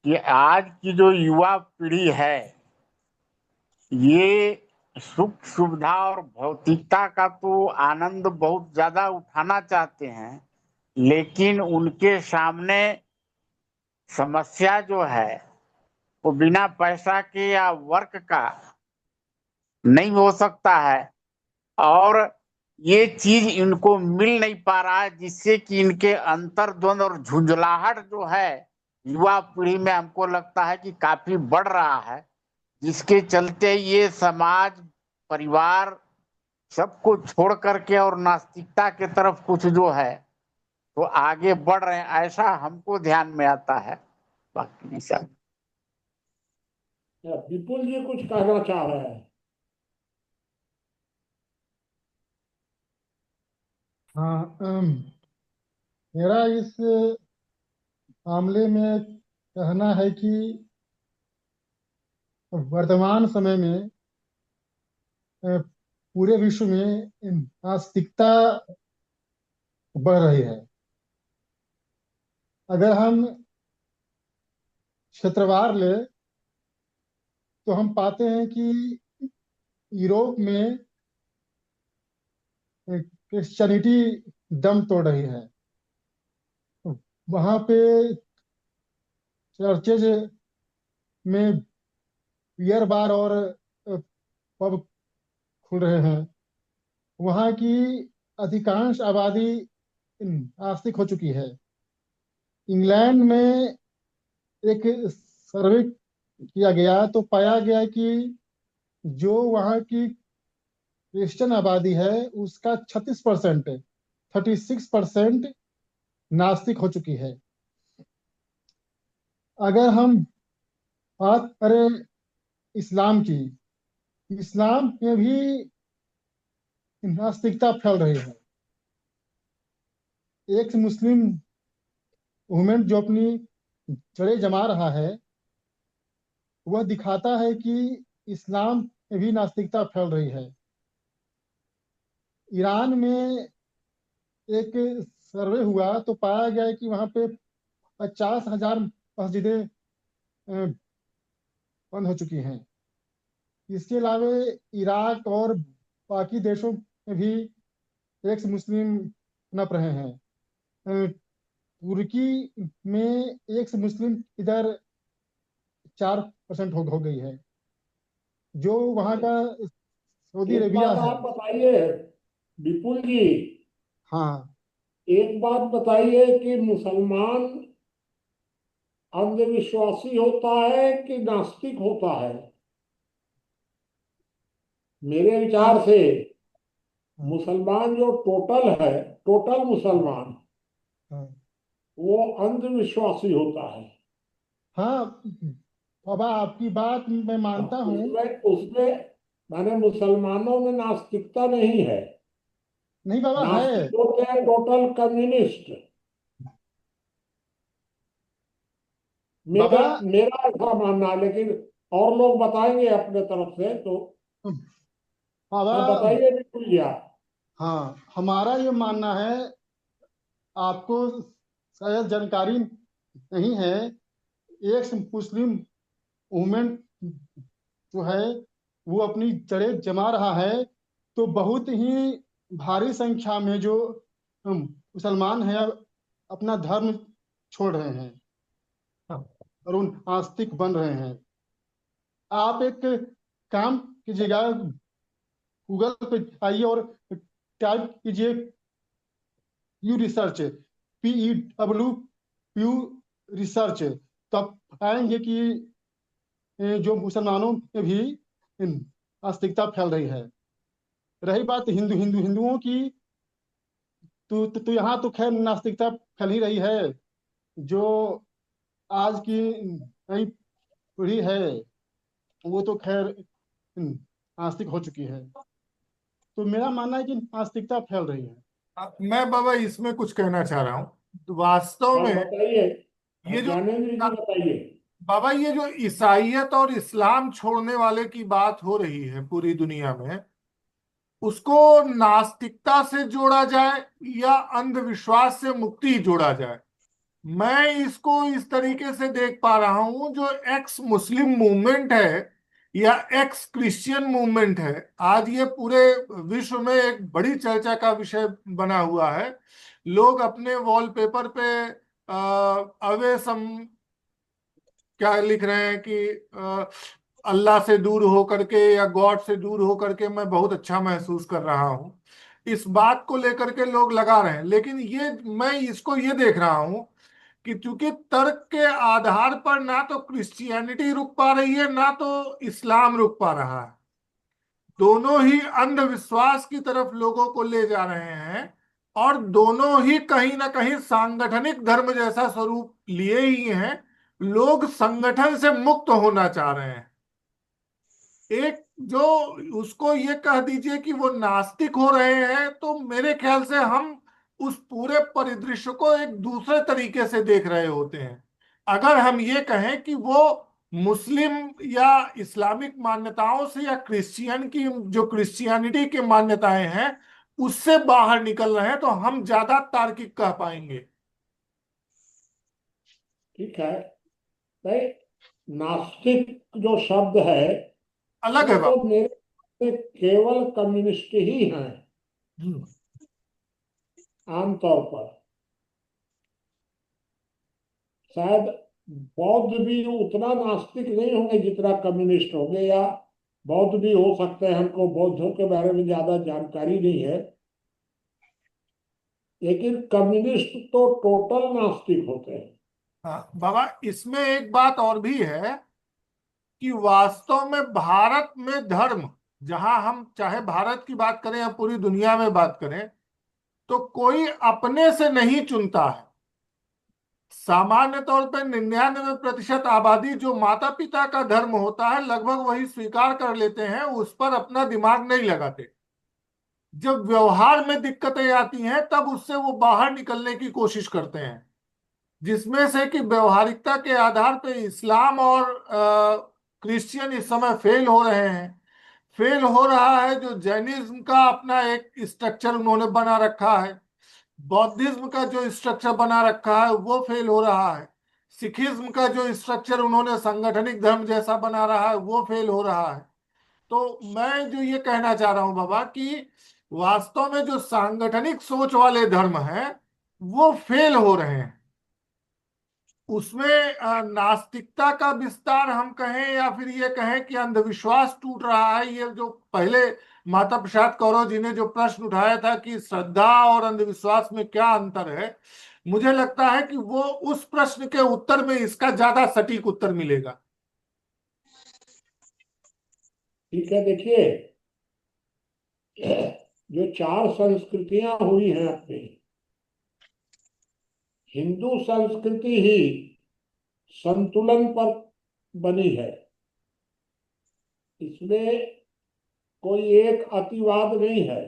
कि आज की जो युवा पीढ़ी है, ये सुख सुविधा और भौतिकता का तो आनंद बहुत ज्यादा उठाना चाहते हैं, लेकिन उनके सामने समस्या जो है वो बिना पैसा के या वर्क का नहीं हो सकता है, और ये चीज इनको मिल नहीं पा रहा है, जिससे कि इनके अंतर्द्वंद और झुंझलाहट जो है युवा पीढ़ी में हमको लगता है कि काफी बढ़ रहा है, जिसके चलते ये समाज, परिवार सबको छोड़ करके और नास्तिकता के तरफ कुछ जो है तो आगे बढ़ रहे हैं, ऐसा हमको ध्यान में आता है। बाकी नहीं सब। विपुल जी कुछ कहना चाह रहे हैं। हाँ, मेरा इस मामले में कहना है कि वर्तमान समय में पूरे विश्व में नास्तिकता बढ़ रही है। अगर हम क्षेत्रवार ले तो हम पाते हैं कि यूरोप में क्रिश्चियनिटी दम तोड़ रही है। वहाँ पे चर्चेज में बियर बार और पब खुल रहे हैं। वहाँ की अधिकांश आबादी नास्तिक हो चुकी है। इंग्लैंड में एक सर्वे किया गया तो पाया गया कि जो वहाँ की क्रिश्चियन आबादी है उसका 36%, 36% नास्तिक हो चुकी है। अगर हम बात करें इस्लाम की, इस्लाम में भी नास्तिकता फैल रही है। एक मुस्लिम वुमेन जो अपनी जड़ें जमा रहा है, वह दिखाता है कि इस्लाम में भी नास्तिकता फैल रही है। ईरान में एक सर्वे हुआ तो पाया गया कि वहां पे 50,000 मस्जिदें बंद हो चुकी हैं। इसके अलावा इराक और बाकी देशों में भी एक्स मुस्लिम नप रहे हैं। तुर्की में एक्स मुस्लिम इधर 4% हो गई है। जो वहाँ का सऊदी एक अरेबिया बात है। आप बताइए विपुल जी, हाँ, एक बात बताइए कि मुसलमान अंधविश्वासी होता है कि नास्तिक होता है? मेरे विचार से मुसलमान जो टोटल है, टोटल मुसलमान, हाँ, वो अंधविश्वासी होता है। हाँ बाबा, आपकी बात मैं मानता हूँ। उसमें उसमें माने मुसलमानों में नास्तिकता नहीं है। नहीं बाबा, है। नास्तिक होते हैं टोटल कम्युनिस्ट। मेरा बाबा, मेरा ऐसा मानना है, लेकिन और लोग बताएंगे अपने तरफ से तो। बाबा, हाँ, बताइए विपुल जी आप। हाँ, हमारा ये मानना है, आपको शायद जानकारी नहीं है, एक मुस्लिम वुमेन जो है वो अपनी जड़ें जमा रहा है, तो बहुत ही भारी संख्या में जो मुसलमान हैं अपना धर्म छोड़ रहे हैं और उन आस्तिक बन रहे हैं। आप एक काम कीजिएगा, गूगल पे आइए और टाइप कीजिए प्यू रिसर्च, PEW प्यू रिसर्च, तो आप पाएंगे कि जो मुसलमानों में भी नास्तिकता फैल रही है। रही बात हिंदुओं की, तो यहाँ तो खैर नास्तिकता फैल ही रही है। जो आज की नई पीढ़ी है वो तो खैर नास्तिक हो चुकी है। तो मेरा मानना है कि नास्तिकता फैल रही है। मैं बाबा इसमें कुछ कहना चाह रहा हूँ। वास्तव आप में बताइए, ये जो ज्ञानेंद्र जी बताइए। बाबा ये जो ईसाइयत और इस्लाम छोड़ने वाले की बात हो रही है पूरी दुनिया में, उसको नास्तिकता से जोड़ा जाए या अंधविश्वास से मुक्ति जोड़ा जाए, मैं इसको इस तरीके से देख पा रहा हूं। जो एक्स मुस्लिम मूवमेंट है या एक्स क्रिश्चियन मूवमेंट है, आज ये पूरे विश्व में एक बड़ी चर्चा का विषय बना हुआ है। लोग अपने वॉलपेपर पे अवे सम क्या लिख रहे हैं कि अल्लाह से दूर हो करके या गॉड से दूर हो करके मैं बहुत अच्छा महसूस कर रहा हूं। इस बात को लेकर के लोग लगा रहे हैं, लेकिन ये मैं इसको ये देख रहा हूं कि चूंकि तर्क के आधार पर ना तो क्रिश्चियनिटी रुक पा रही है ना तो इस्लाम रुक पा रहा है, दोनों ही अंधविश्वास की तरफ लोगों को ले जा रहे हैं और दोनों ही कहीं ना कहीं सांगठनिक धर्म जैसा स्वरूप लिए ही हैं। लोग संगठन से मुक्त होना चाह रहे हैं। एक जो उसको ये कह दीजिए कि वो नास्तिक हो रहे हैं, तो मेरे ख्याल से हम उस पूरे परिदृश्य को एक दूसरे तरीके से देख रहे होते हैं। अगर हम ये कहें कि वो मुस्लिम या इस्लामिक मान्यताओं से या क्रिश्चियन की जो क्रिश्चियनिटी की मान्यताएं हैं उससे बाहर निकल रहे हैं, तो हम ज्यादा तार्किक कह पाएंगे। ठीक है भाई, नास्तिक जो शब्द है अलग वो है तो बाबा। मेरे से केवल कम्युनिस्ट ही हैं हम्म। आमतौर पर। शायद बौद्ध भी उतना नास्तिक नहीं होंगे जितना कम्युनिस्ट होंगे, या बौद्ध भी हो सकते हैं, हमको बौद्धों के बारे में ज्यादा जानकारी नहीं है। लेकिन कम्युनिस्ट तो टोटल नास्तिक होते हैं। हाँ बाबा, इसमें एक बात और भी है कि वास्तव में भारत में धर्म, जहां हम चाहे भारत की बात करें या पूरी दुनिया में बात करें, तो कोई अपने से नहीं चुनता है। सामान्य तौर पर 99% आबादी जो माता पिता का धर्म होता है लगभग वही स्वीकार कर लेते हैं, उस पर अपना दिमाग नहीं लगाते। जब व्यवहार में दिक्कतें आती हैं तब उससे वो बाहर निकलने की कोशिश करते हैं, जिसमें से कि व्यवहारिकता के आधार पर इस्लाम और क्रिश्चियन इस समय फेल हो रहे हैं। फेल हो रहा है जो जैनिज्म का अपना एक स्ट्रक्चर उन्होंने बना रखा है, बौद्धिज्म का जो स्ट्रक्चर बना रखा है वो फेल हो रहा है, सिखिज्म का जो स्ट्रक्चर उन्होंने संगठनिक धर्म जैसा बना रहा है वो फेल हो रहा है। तो मैं जो ये कहना चाह रहा हूं बाबा कि वास्तव में जो सांगठनिक सोच वाले धर्म हैं वो फेल हो रहे हैं। उसमें नास्तिकता का विस्तार हम कहें या फिर ये कहें कि अंधविश्वास टूट रहा है। ये जो पहले माता प्रसाद कौरव जी ने जो प्रश्न उठाया था कि श्रद्धा और अंधविश्वास में क्या अंतर है, मुझे लगता है कि वो उस प्रश्न के उत्तर में इसका ज्यादा सटीक उत्तर मिलेगा। ठीक है, देखिए, जो 4 संस्कृतियां हुई हैं अपनी, हिंदू संस्कृति ही संतुलन पर बनी है। इसमें कोई एक अतिवाद नहीं है,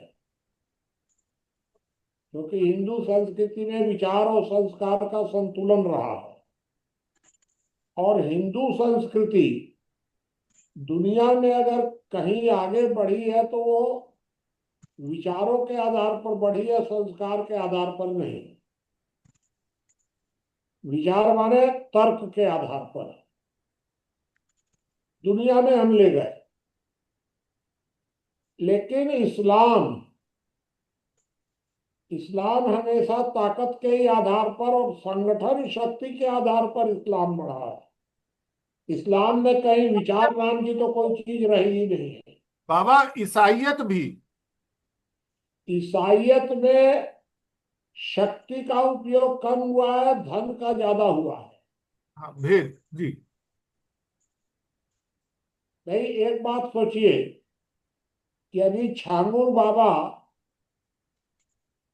क्योंकि हिंदू संस्कृति में विचार और संस्कार का संतुलन रहा है। और हिंदू संस्कृति दुनिया में अगर कहीं आगे बढ़ी है तो वो विचारों के आधार पर बढ़ी है, संस्कार के आधार पर नहीं। विचार माने तर्क के आधार पर दुनिया में हम ले गए। लेकिन इस्लाम इस्लाम हमेशा ताकत के ही आधार पर और संगठन शक्ति के आधार पर इस्लाम बढ़ा है। इस्लाम में कहीं विचार नाम की तो कोई चीज रही ही नहीं है। बाबा ईसाइयत भी, ईसाइयत में शक्ति का उपयोग कम हुआ है, धन का ज्यादा हुआ है। हाँ भेद जी। भाई एक बात सोचिए कि अभी छांगुर बाबा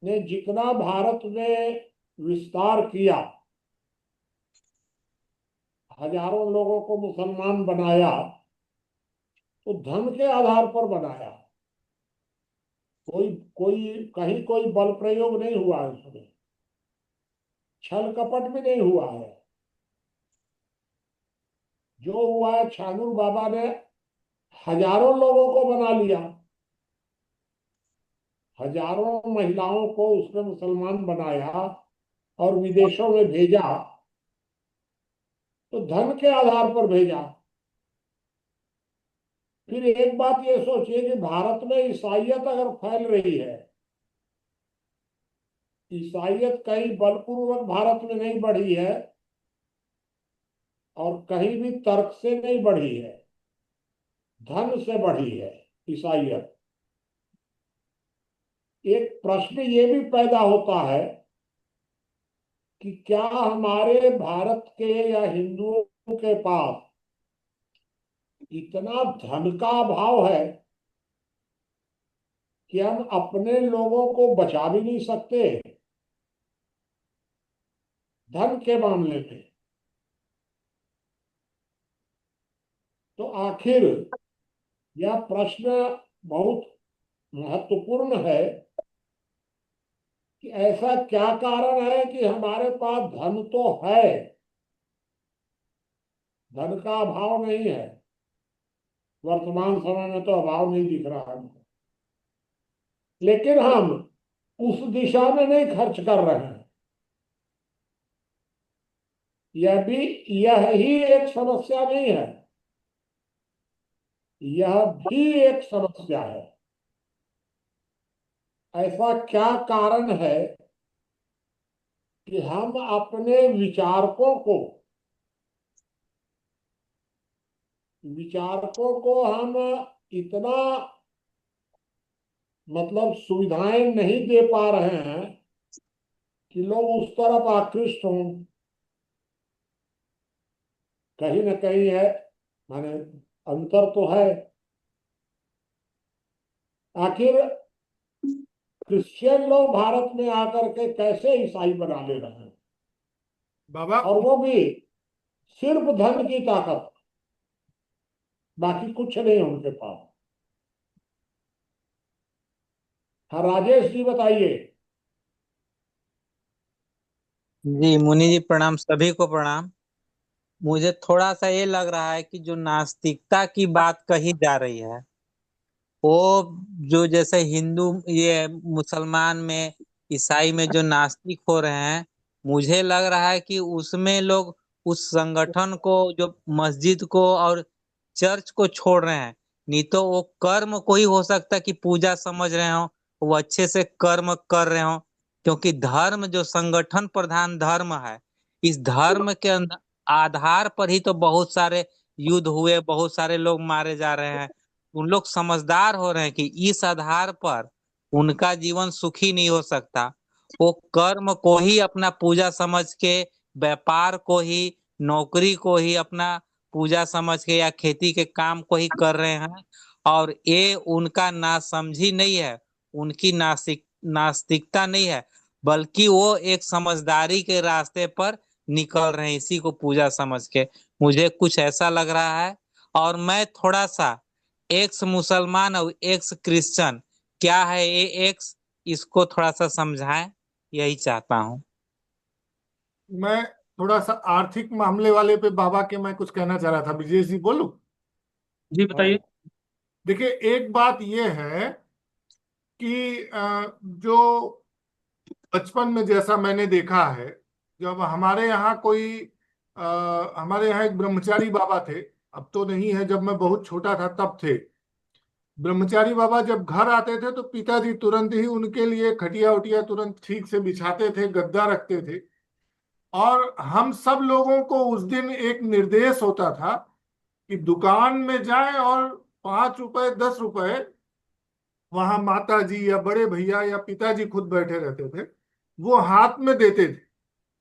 ने जितना भारत में विस्तार किया, हजारों लोगों को मुसलमान बनाया, तो धन के आधार पर बनाया। कोई कोई कहीं कोई बल प्रयोग नहीं हुआ है उसमें, छल कपट भी नहीं हुआ है। जो हुआ है, छांगुर बाबा ने हजारों लोगों को बना लिया, हजारों महिलाओं को उसने मुसलमान बनाया और विदेशों में भेजा, तो धन के आधार पर भेजा। फिर एक बात ये सोचिए कि भारत में ईसाइयत अगर फैल रही है, ईसाइयत कहीं बलपूर्वक भारत में नहीं बढ़ी है और कहीं भी तर्क से नहीं बढ़ी है, धन से बढ़ी है ईसाइयत। एक प्रश्न ये भी पैदा होता है कि क्या हमारे भारत के या हिंदुओं के पास इतना धन का अभाव है कि हम अपने लोगों को बचा भी नहीं सकते धन के मामले में? तो आखिर यह प्रश्न बहुत महत्वपूर्ण है कि ऐसा क्या कारण है कि हमारे पास धन तो है, धन का अभाव नहीं है, वर्तमान समय में तो अभाव नहीं दिख रहा हमको, लेकिन हम उस दिशा में नहीं खर्च कर रहे हैं। यह ही एक समस्या नहीं है, यह भी एक समस्या है। ऐसा क्या कारण है कि हम अपने विचारकों को हम इतना मतलब सुविधाएं नहीं दे पा रहे हैं कि लोग उस तरफ आकृष्ट हों? कहीं ना कहीं है, माने अंतर तो है। आखिर क्रिश्चियन लोग भारत में आकर के कैसे ईसाई बना ले रहे हैं, बाबा और वो भी सिर्फ धन की ताकत, बाकी कुछ नहीं है उनके पास। हाँ राजेश जी बताइए। जी मुनि जी प्रणाम, सभी को प्रणाम। मुझे थोड़ा सा ये लग रहा है कि जो नास्तिकता की बात कही जा रही है, वो जो जैसे हिंदू ये मुसलमान में ईसाई में जो नास्तिक हो रहे हैं, मुझे लग रहा है कि उसमें लोग उस संगठन को, जो मस्जिद को और चर्च को छोड़ रहे हैं। नहीं तो वो कर्म को ही हो सकता है कि पूजा समझ रहे हो, वो अच्छे से कर्म कर रहे हो। क्योंकि धर्म जो संगठन प्रधान धर्म है, इस धर्म के आधार पर ही तो बहुत सारे युद्ध हुए, बहुत सारे लोग मारे जा रहे हैं। उन लोग समझदार हो रहे हैं कि इस आधार पर उनका जीवन सुखी नहीं हो सकता। वो कर्म को ही अपना पूजा समझ के, व्यापार को ही, नौकरी को ही अपना पूजा समझ के या खेती के काम को ही कर रहे हैं। और ये उनका नासमझी नहीं है, उनकी नास्तिकता नहीं है, बल्कि वो एक समझदारी के रास्ते पर निकल रहे हैं इसी को पूजा समझ के। मुझे कुछ ऐसा लग रहा है। और मैं थोड़ा सा एक्स मुसलमान और एक्स क्रिश्चियन, क्या है ये एक्स, इसको थोड़ा सा समझाएं, यही चाहता हूँ। मैं थोड़ा सा आर्थिक मामले वाले पे बाबा के मैं कुछ कहना चाह रहा था। विजय जी बोलूं? जी बताइए। देखिए एक बात यह है कि जो बचपन में जैसा मैंने देखा है, जब हमारे यहाँ हमारे यहाँ एक ब्रह्मचारी बाबा थे, अब तो नहीं है, जब मैं बहुत छोटा था तब थे। ब्रह्मचारी बाबा जब घर आते थे तो पिताजी तुरंत ही उनके लिए खटिया उटिया तुरंत ठीक से बिछाते थे, गद्दा रखते थे। और हम सब लोगों को उस दिन एक निर्देश होता था कि दुकान में जाएं और 5 रुपए 10 रुपए वहां माता जी या बड़े भैया या पिताजी खुद बैठे रहते थे, वो हाथ में देते थे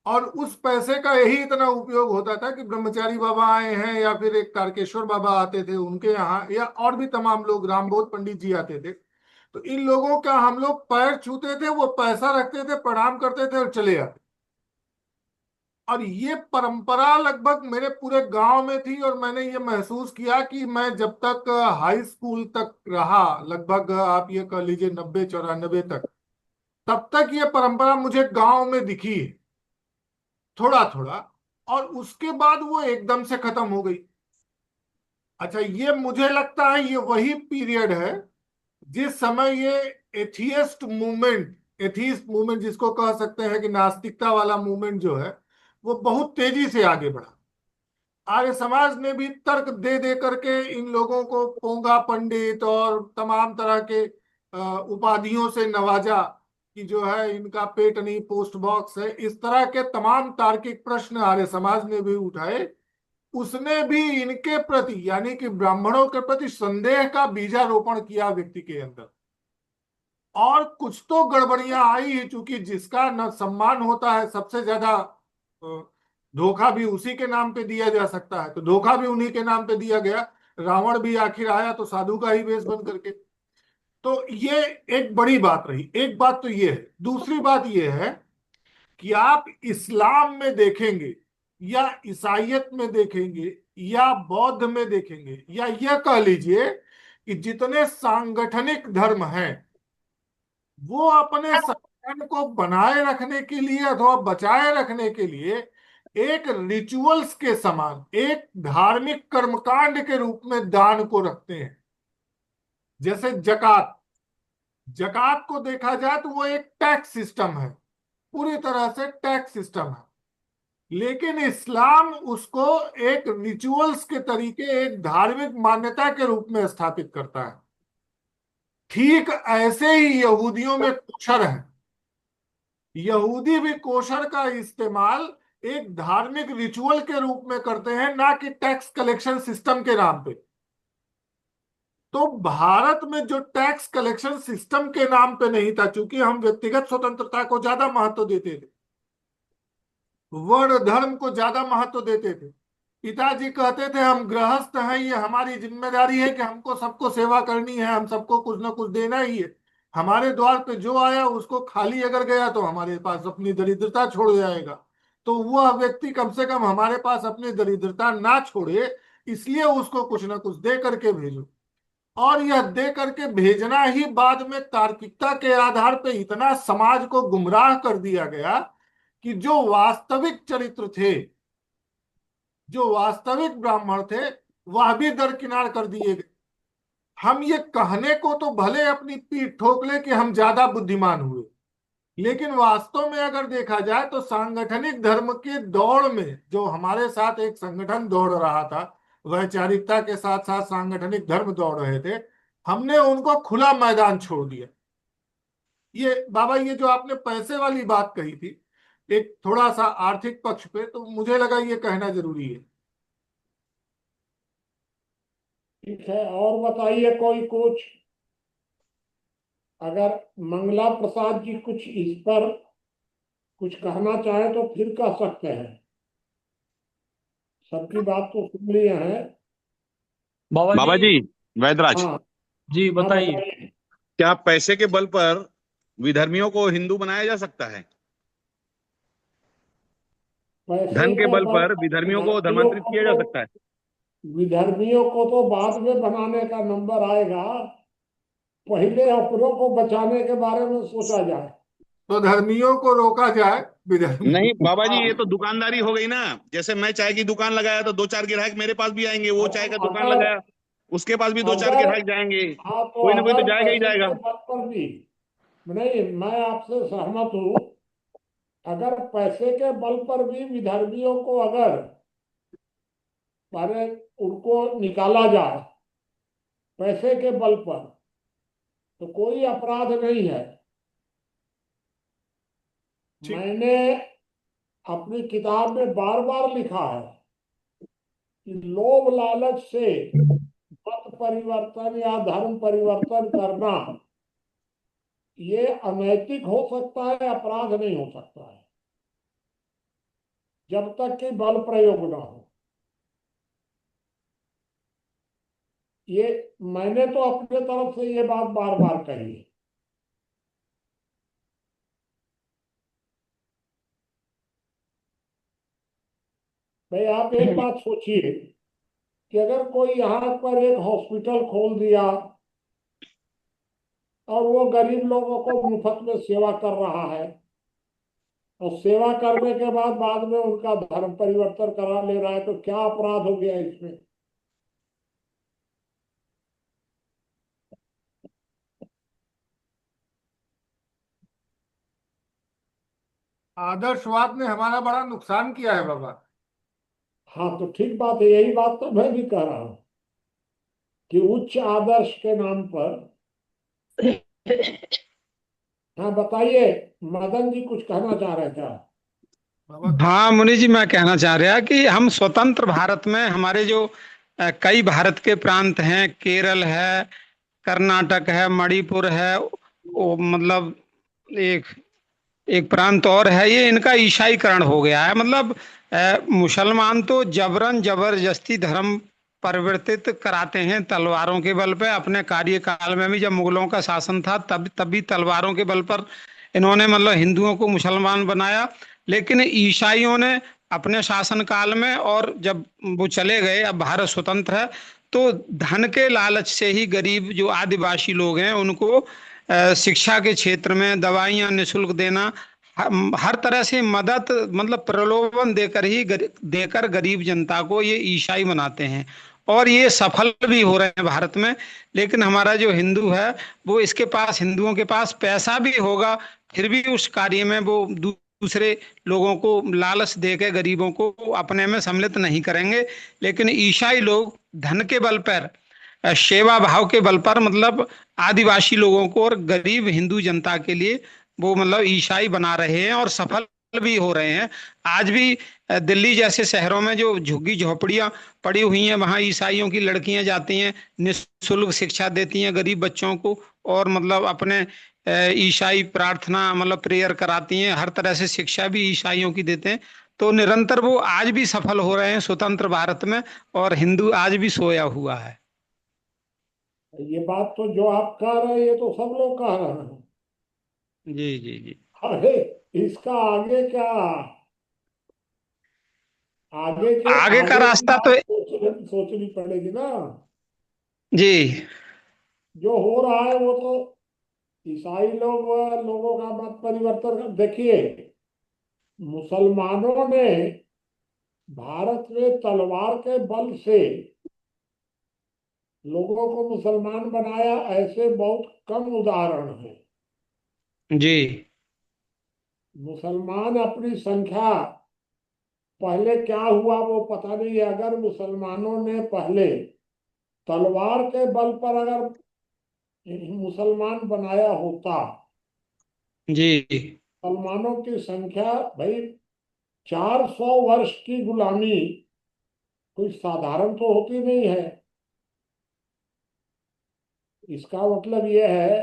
और उस पैसे का यही इतना उपयोग होता था कि ब्रह्मचारी बाबा आए हैं या फिर एक तारकेश्वर बाबा आते थे उनके यहाँ, या और भी तमाम लोग, रामबोध पंडित जी आते थे, तो इन लोगों का हम लोग पैर छूते थे, वो पैसा रखते थे, प्रणाम करते थे और चले आते। और ये परंपरा लगभग मेरे पूरे गांव में थी, और मैंने ये महसूस किया कि मैं जब तक हाई स्कूल तक रहा, लगभग आप ये कह लीजिए 90-94 तक, तब तक ये परंपरा मुझे गांव में दिखी है थोड़ा थोड़ा, और उसके बाद वो एकदम से खत्म हो गई। अच्छा, ये मुझे लगता है ये वही पीरियड है जिस समय ये एथीस्ट मूवमेंट जिसको कह सकते हैं कि नास्तिकता वाला मूवमेंट जो है, वो बहुत तेजी से आगे बढ़ा। आर्य समाज ने भी तर्क दे दे करके इन लोगों को पोंगा पंडित और तमाम तरह के उपाधियों से नवाजा कि जो है इनका पेट नहीं पोस्ट बॉक्स है, इस तरह के तमाम तार्किक प्रश्न आर्य समाज ने भी उठाए। उसने भी इनके प्रति यानी कि ब्राह्मणों के प्रति संदेह का बीजारोपण किया व्यक्ति के अंदर, और कुछ तो गड़बड़ियां आई है, चूंकि जिसका न सम्मान होता है सबसे ज्यादा धोखा भी उसी के नाम पे दिया जा सकता है, तो धोखा भी उन्हीं के नाम पे दिया गया। रावण भी आखिर आया तो साधु का ही वेश बन करके। तो ये एक बड़ी बात रही। एक बात तो ये है। दूसरी बात ये है कि आप इस्लाम में देखेंगे या ईसाइयत में देखेंगे या बौद्ध में देखेंगे, या यह कह लीजिए कि जितने सांगठनिक धर्म हैं, वो अपने संगठन को बनाए रखने के लिए अथवा बचाए रखने के लिए एक रिचुअल्स के समान, एक धार्मिक कर्मकांड के रूप में दान को रखते हैं। जैसे जकात, जकात को देखा जाए तो वो एक टैक्स सिस्टम है, पूरी तरह से टैक्स सिस्टम है, लेकिन इस्लाम उसको एक रिचुअल्स के तरीके, एक धार्मिक मान्यता के रूप में स्थापित करता है। ठीक ऐसे ही यहूदियों में कोशर है। यहूदी भी कोशर का इस्तेमाल एक धार्मिक रिचुअल के रूप में करते हैं, ना कि टैक्स कलेक्शन सिस्टम के नाम पे। तो भारत में जो टैक्स कलेक्शन सिस्टम के नाम पे नहीं था, चूंकि हम व्यक्तिगत स्वतंत्रता को ज्यादा महत्व देते थे, वर्ण धर्म को ज्यादा महत्व देते थे। पिताजी कहते थे हम गृहस्थ हैं, ये हमारी जिम्मेदारी है कि हमको सबको सेवा करनी है, हम सबको कुछ ना कुछ देना ही है। हमारे द्वार पे जो आया उसको खाली अगर गया तो हमारे पास अपनी दरिद्रता छोड़ जाएगा, तो वह व्यक्ति कम से कम हमारे पास अपनी दरिद्रता ना छोड़े, इसलिए उसको कुछ ना कुछ दे करके भेजो। और यह दे करके भेजना ही बाद में तार्किकता के आधार पे इतना समाज को गुमराह कर दिया गया कि जो वास्तविक चरित्र थे, जो वास्तविक ब्राह्मण थे, वह भी दरकिनार कर दिए गए। हम ये कहने को तो भले अपनी पीठ ठोक ले कि हम ज्यादा बुद्धिमान हुए, लेकिन वास्तव में अगर देखा जाए तो सांगठनिक धर्म के दौड़ में जो हमारे साथ एक संगठन दौड़ रहा था, वैचारिकता के साथ साथ सांगठनिक धर्म दौड़ रहे थे, हमने उनको खुला मैदान छोड़ दिया। ये बाबा, ये जो आपने पैसे वाली बात कही थी, एक थोड़ा सा आर्थिक पक्ष पे, तो मुझे लगा ये कहना जरूरी है। ठीक है, और बताइए कोई कुछ। अगर मंगला प्रसाद जी कुछ इस पर कुछ कहना चाहे तो फिर कह सकते हैं। सबकी बात तो सुन लिए हैं। बाबा जी, वैदराज, हाँ जी हाँ, बताइए। बताइए। क्या पैसे के बल पर विधर्मियों को हिंदू बनाया जा सकता है? पैसे धन के के बल बल पर पर विधर्मियों को विधर्मियों धर्मांतरित को किया जा तो सकता है? विधर्मियों को तो बाद में बनाने का नंबर आएगा, पहले अपनों को बचाने के बारे में सोचा जाए। तो धर्मियों को रोका जाए, विधर्मी। नहीं बाबा जी, ये हाँ, तो दुकानदारी हो गई ना। जैसे मैं चाय की दुकान लगाया तो दो चार ग्राहक मेरे पास भी आएंगे, वो चाय का दुकान अगर लगाया उसके पास भी दो चार अगर ग्राहक जाएंगे, हाँ, तो कोई ना कोई तो अगर जाएगा ही पैसे जाएगा। के बल पर भी, नहीं, मैं आपसे सहमत हूँ। अगर पैसे के बल पर भी विधर्मियों को अगर माने उनको निकाला जाए पैसे के बल पर, तो कोई अपराध नहीं है। ठीक। मैंने अपनी किताब में बार बार लिखा है कि लोभ लालच से मत परिवर्तन या धर्म परिवर्तन करना, ये अनैतिक हो सकता है, अपराध नहीं हो सकता है। जब तक कि बल प्रयोग ना हो। ये मैंने तो अपने तरफ से ये बात बार बार कही है। भाई आप एक बात सोचिए कि अगर कोई यहाँ पर एक हॉस्पिटल खोल दिया और वो गरीब लोगों को मुफ्त में सेवा कर रहा है, और सेवा करने के बाद में उनका धर्म परिवर्तन करा ले रहा है, तो क्या अपराध हो गया इसमें? आदर्शवाद ने हमारा बड़ा नुकसान किया है बाबा। हाँ, तो ठीक बात है, यही बात तो मैं भी कह रहा हूं कि उच्च आदर्श के नाम पर। हाँ बताइए, मदन जी कुछ कहना चाह रहे थे आप? हाँ मुनि जी, मैं कहना चाह रहा कि हम स्वतंत्र भारत में हमारे जो कई भारत के प्रांत हैं, केरल है, कर्नाटक है, मणिपुर है, वो मतलब एक एक प्रांत और है, ये इनका ईसाईकरण हो गया है। मतलब मुसलमान तो जबरन जबरदस्ती धर्म परिवर्तित कराते हैं तलवारों के बल पे। अपने कार्यकाल में भी जब मुगलों का शासन था तब भी तलवारों के बल पर इन्होंने मतलब हिंदुओं को मुसलमान बनाया। लेकिन ईसाइयों ने अपने शासन काल में, और जब वो चले गए, अब भारत स्वतंत्र है, तो धन के लालच से ही गरीब जो आदिवासी लोग हैं उनको शिक्षा के क्षेत्र में दवाइयाँ निःशुल्क देना, हर तरह से मदद, मतलब प्रलोभन देकर गरीब जनता को ये ईसाई बनाते हैं, और ये सफल भी हो रहे हैं भारत में। लेकिन हमारा जो हिंदू है वो हिंदुओं के पास पैसा भी होगा, फिर भी उस कार्य में वो दूसरे लोगों को लालच देकर गरीबों को अपने में सम्मिलित नहीं करेंगे। लेकिन ईसाई लोग धन के बल पर, सेवा भाव के बल पर, मतलब आदिवासी लोगों को और गरीब हिंदू जनता के लिए वो मतलब ईसाई बना रहे हैं, और सफल भी हो रहे हैं। आज भी दिल्ली जैसे शहरों में जो झुग्गी झोपड़ियां पड़ी हुई हैं, वहां ईसाइयों की लड़कियां जाती हैं, निःशुल्क शिक्षा देती हैं गरीब बच्चों को, और मतलब अपने ईसाई प्रार्थना मतलब प्रेयर कराती हैं, हर तरह से शिक्षा भी ईसाइयों की देते हैं। तो निरंतर वो आज भी सफल हो रहे हैं स्वतंत्र भारत में, और हिंदू आज भी सोया हुआ है। ये बात तो जो आप कह रहे हैं ये तो सब लोग कह रहे हैं। जी जी जी। अरे इसका आगे क्या? आगे का आगे की रास्ता बात तो सोचनी पड़ेगी ना। जी जो हो रहा है वो तो ईसाई लोगों का मत परिवर्तन देखिए, मुसलमानों ने भारत में तलवार के बल से लोगों को मुसलमान बनाया, ऐसे बहुत कम उदाहरण हैं। जी। मुसलमान अपनी संख्या, पहले क्या हुआ वो पता नहीं है। अगर मुसलमानों ने पहले तलवार के बल पर अगर मुसलमान बनाया होता, जी मुसलमानों की संख्या, भाई 400 वर्ष की गुलामी कोई साधारण तो होती नहीं है। इसका मतलब यह है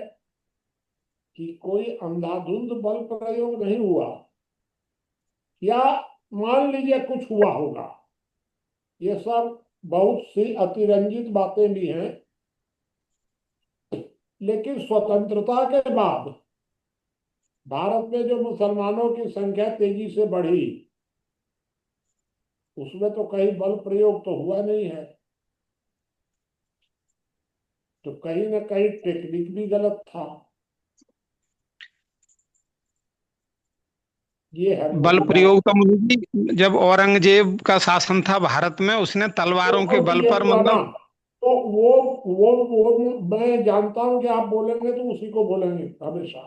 कि कोई अंधाधुंध बल प्रयोग नहीं हुआ, या मान लीजिए कुछ हुआ होगा। ये सब बहुत सी अतिरंजित बातें भी हैं। लेकिन स्वतंत्रता के बाद भारत में जो मुसलमानों की संख्या तेजी से बढ़ी, उसमें तो कहीं बल प्रयोग तो हुआ नहीं है। तो कहीं ना कहीं टेक्निक भी गलत था। ये है बल पूरी बात। प्रयोग का मुझे, जब औरंगजेब का शासन था भारत में, उसने तलवारों के बल ये पर हुआ ना, मतलब। तो वो मैं जानता हूं कि आप बोलेंगे तो उसी को बोलेंगे हमेशा।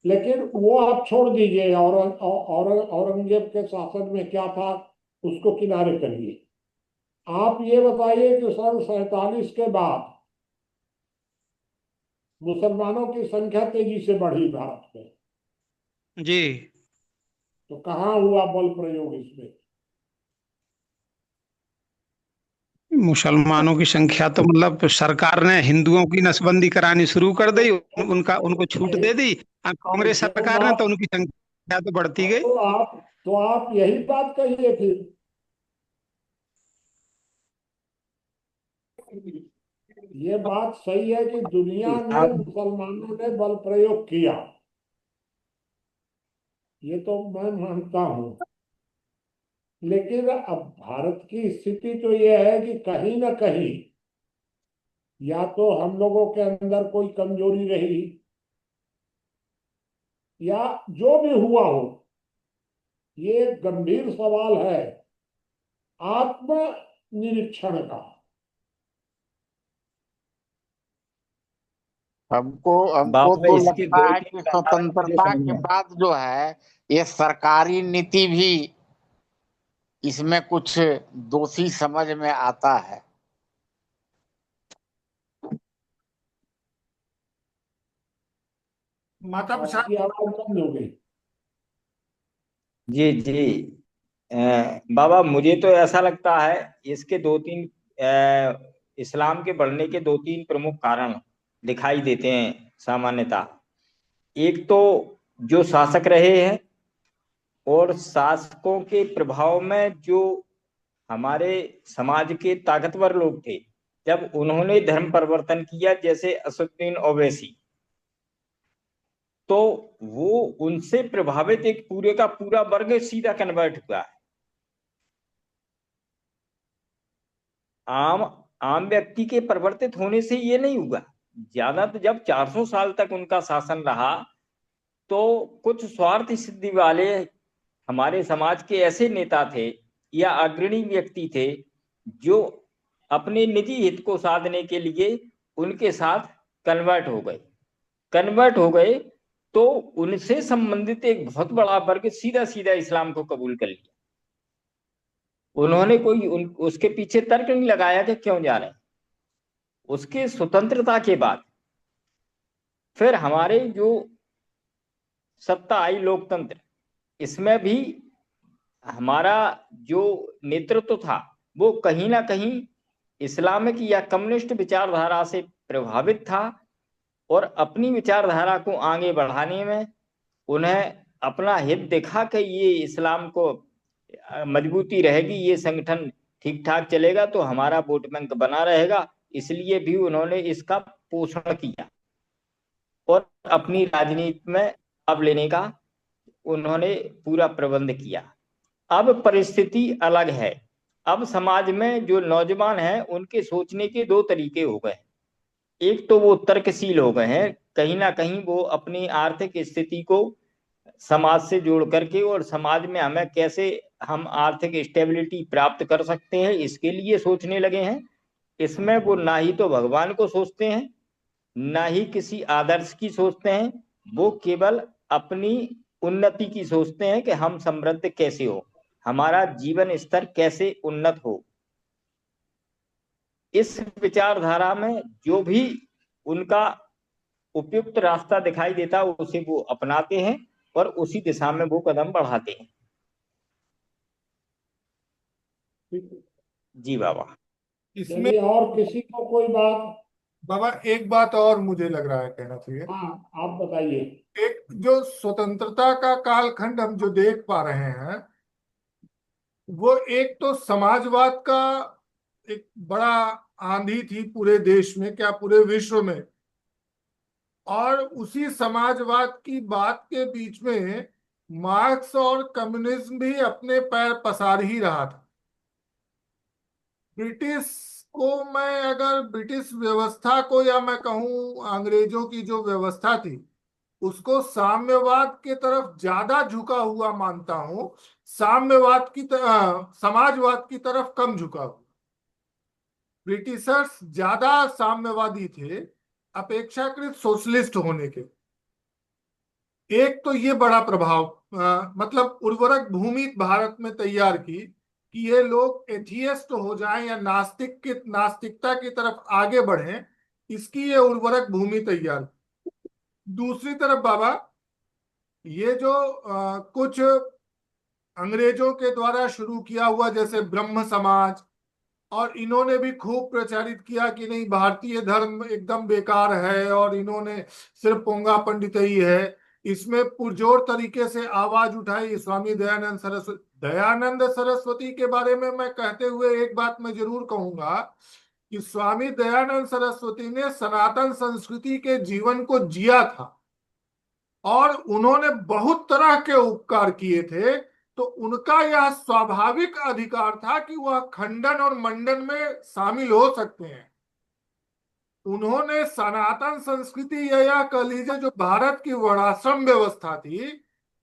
लेकिन वो आप छोड़ दीजिए, औरंगजेब के शासन में क्या था उसको किनारे करिए। आप ये बताइए कि सन 47 के बाद मुसलमानों की संख्या तेजी से बढ़ी भारत में, जी। तो कहाँ हुआ बल प्रयोग इसमें? मुसलमानों की संख्या तो मतलब सरकार ने हिंदुओं की नसबंदी करानी शुरू कर दी, उनको छूट भाई दे दी। कांग्रेस जब सरकार ने आप तो उनकी संख्या या तो बढ़ती गई। तो आप यही बात कहिए फिर। ये बात सही है कि दुनिया में मुसलमानों ने बल प्रयोग किया, ये तो मैं मानता हूं। लेकिन अब भारत की स्थिति तो ये है कि कहीं ना कहीं या तो हम लोगों के अंदर कोई कमजोरी रही, या जो भी हुआ हो, ये एक गंभीर सवाल है आत्म निरीक्षण का। हमको हमको बाबा तो इसके लगता दो है तीन कि कारण मुझे स्वतंत्रता समझ के में आए। बाद जो है ये सरकारी नीति भी इसमें कुछ दोषी समझ में आता है। माता प्रसाद आपकी आवाज बंद हो गई। जी जी। बाबा मुझे तो ऐसा लगता है इसके दो तीन इस्लाम के बढ़ने के दो तीन प्रमुख कारण दिखाई देते हैं सामान्यतः। एक तो जो शासक रहे हैं और शासकों के प्रभाव में जो हमारे समाज के ताकतवर लोग थे, जब उन्होंने धर्म परिवर्तन किया, जैसे असदुद्दीन ओवैसी, तो वो उनसे प्रभावित एक पूरे का पूरा वर्ग सीधा कन्वर्ट हुआ है। आम आम व्यक्ति के परिवर्तित होने से ये नहीं हुआ। ज्यादा तो जब 400 साल तक उनका शासन रहा तो कुछ स्वार्थ सिद्धि वाले हमारे समाज के ऐसे नेता थे या अग्रणी व्यक्ति थे जो अपने निजी हित को साधने के लिए उनके साथ कन्वर्ट हो गए तो उनसे संबंधित एक बहुत बड़ा वर्ग सीधा सीधा इस्लाम को कबूल कर लिया। उन्होंने उसके पीछे तर्क नहीं लगाया कि क्यों जा रहे हैं। उसके स्वतंत्रता के बाद फिर हमारे जो सत्ता आई लोकतंत्र, इसमें भी हमारा जो नेतृत्व था वो कहीं ना कहीं इस्लामिक या कम्युनिस्ट विचारधारा से प्रभावित था और अपनी विचारधारा को आगे बढ़ाने में उन्हें अपना हित दिखा कि ये इस्लाम को मजबूती रहेगी, ये संगठन ठीक ठाक चलेगा तो हमारा वोट बैंक बना रहेगा, इसलिए भी उन्होंने इसका पोषण किया और अपनी राजनीति में अब लेने का उन्होंने पूरा प्रबंध किया। अब परिस्थिति अलग है। अब समाज में जो नौजवान हैं उनके सोचने के दो तरीके हो गए। एक तो वो तर्कशील हो गए हैं, कहीं ना कहीं वो अपनी आर्थिक स्थिति को समाज से जोड़ करके और समाज में हमें कैसे हम आर्थिक स्टेबिलिटी प्राप्त कर सकते हैं इसके लिए सोचने लगे हैं। इसमें वो ना ही तो भगवान को सोचते हैं ना ही किसी आदर्श की सोचते हैं, वो केवल अपनी उन्नति की सोचते हैं कि हम समृद्ध कैसे हो, हमारा जीवन स्तर कैसे उन्नत हो। इस विचारधारा में जो भी उनका उपयुक्त रास्ता दिखाई देता है उसे वो अपनाते हैं और उसी दिशा में वो कदम बढ़ाते हैं। जी बाबा। इसमें और किसी को कोई बात? बाबा एक बात और मुझे लग रहा है कहना चाहिए। हाँ, आप बताइए। एक जो स्वतंत्रता का कालखंड हम जो देख पा रहे हैं वो एक तो समाजवाद का एक बड़ा आंधी थी पूरे देश में, क्या पूरे विश्व में, और उसी समाजवाद की बात के बीच में मार्क्स और कम्युनिज्म भी अपने पैर पसार ही रहा था। ब्रिटिश को मैं अगर ब्रिटिश व्यवस्था को या मैं कहूँ अंग्रेजों की जो व्यवस्था थी उसको साम्यवाद के तरफ ज्यादा झुका हुआ मानता हूं, साम्यवाद की समाजवाद की तरफ कम झुका हुआ। ब्रिटिशर्स ज्यादा साम्यवादी थे अपेक्षाकृत सोशलिस्ट होने के। एक तो ये बड़ा प्रभाव मतलब उर्वरक भूमि भारत में तैयार की कि ये लोग एथियस्ट हो जाएं या नास्तिकता की तरफ आगे बढ़ें, इसकी ये उर्वरक भूमि तैयार। दूसरी तरफ बाबा ये जो कुछ अंग्रेजों के द्वारा शुरू किया हुआ जैसे ब्रह्म समाज, और इन्होंने भी खूब प्रचारित किया कि नहीं भारतीय धर्म एकदम बेकार है और इन्होंने सिर्फ पोंगा पंडित ही है, इसमें पुरजोर तरीके से आवाज उठाई स्वामी दयानंद सरस्वती के बारे में मैं कहते हुए एक बात मैं जरूर कहूंगा कि स्वामी दयानंद सरस्वती ने सनातन संस्कृति के जीवन को जिया था और उन्होंने बहुत तरह के उपकार किए थे। तो उनका यह स्वाभाविक अधिकार था कि वह खंडन और मंडन में शामिल हो सकते हैं। उन्होंने सनातन संस्कृति या कह लीजिए जो भारत की वर्णाश्रम व्यवस्था थी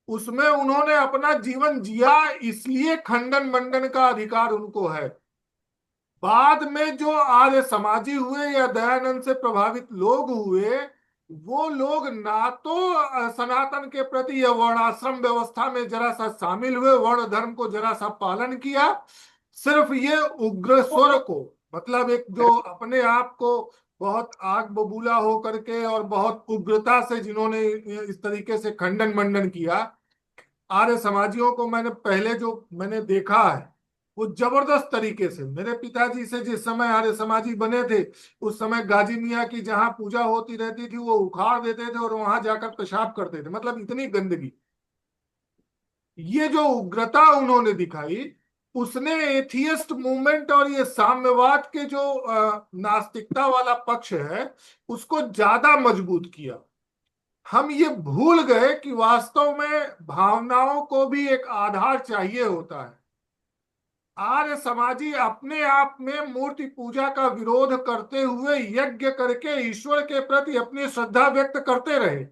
उसमें उन्होंने अपना जीवन जिया, इसलिए खंडन मंडन का अधिकार उनको है। बाद में जो आर्य समाजी हुए या दयानंद से प्रभावित लोग हुए, वो लोग ना तो सनातन के प्रति या वर्णाश्रम व्यवस्था में जरा सा शामिल हुए, वर्ण धर्म को जरा सा पालन किया, सिर्फ ये उग्र स्वर को, मतलब एक जो अपने आप को बहुत आग बबूला हो करके और बहुत उग्रता से जिन्होंने इस तरीके से खंडन मंडन किया, आर्य समाजियों को मैंने पहले जो मैंने देखा है वो जबरदस्त तरीके से, मेरे पिताजी से जिस समय आर्य समाजी बने थे उस समय गाजी मियाँ की जहां पूजा होती रहती थी वो उखाड़ देते थे और वहां जाकर पेशाब करते थे, मतलब इतनी गंदगी। ये जो उग्रता उन्होंने दिखाई उसने एथियस्ट मूवमेंट और ये साम्यवाद के जो नास्तिकता वाला पक्ष है उसको ज्यादा मजबूत किया। हम ये भूल गए कि वास्तव में भावनाओं को भी एक आधार चाहिए होता है। आर्य समाजी अपने आप में मूर्ति पूजा का विरोध करते हुए यज्ञ करके ईश्वर के प्रति अपनी श्रद्धा व्यक्त करते रहे।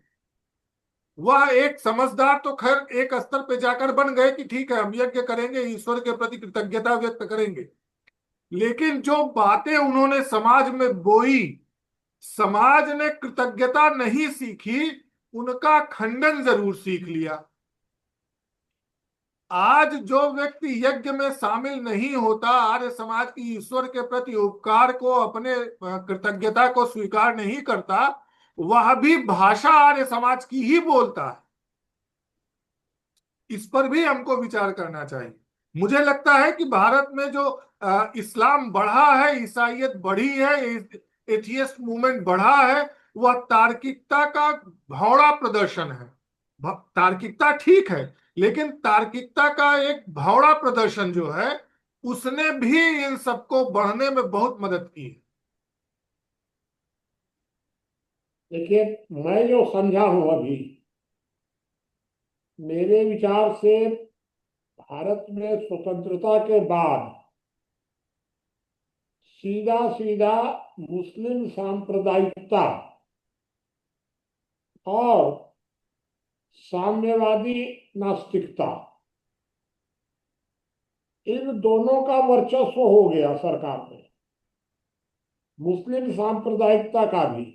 वह एक समझदार तो खैर एक स्तर पे जाकर बन गए कि ठीक है हम यज्ञ करेंगे, ईश्वर के प्रति कृतज्ञता व्यक्त करेंगे, लेकिन जो बातें उन्होंने समाज में बोई, समाज ने कृतज्ञता नहीं सीखी, उनका खंडन जरूर सीख लिया। आज जो व्यक्ति यज्ञ में शामिल नहीं होता, आर्य समाज की ईश्वर के प्रति उपकार को, अपने कृतज्ञता को स्वीकार नहीं करता, वह भी भाषा आर्य समाज की ही बोलता है। इस पर भी हमको विचार करना चाहिए। मुझे लगता है कि भारत में जो इस्लाम बढ़ा है, ईसाइयत बढ़ी है, एथियस्ट मूवमेंट बढ़ा है, वह तार्किकता का भौड़ा प्रदर्शन है। तार्किकता ठीक है, लेकिन तार्किकता का एक भौड़ा प्रदर्शन जो है उसने भी इन सबको बढ़ने में बहुत मदद की है। देखिए, मैं जो समझा हूं अभी, मेरे विचार से भारत में स्वतंत्रता के बाद सीधा सीधा मुस्लिम सांप्रदायिकता और साम्यवादी नास्तिकता, इन दोनों का वर्चस्व हो गया सरकार में। मुस्लिम सांप्रदायिकता का भी,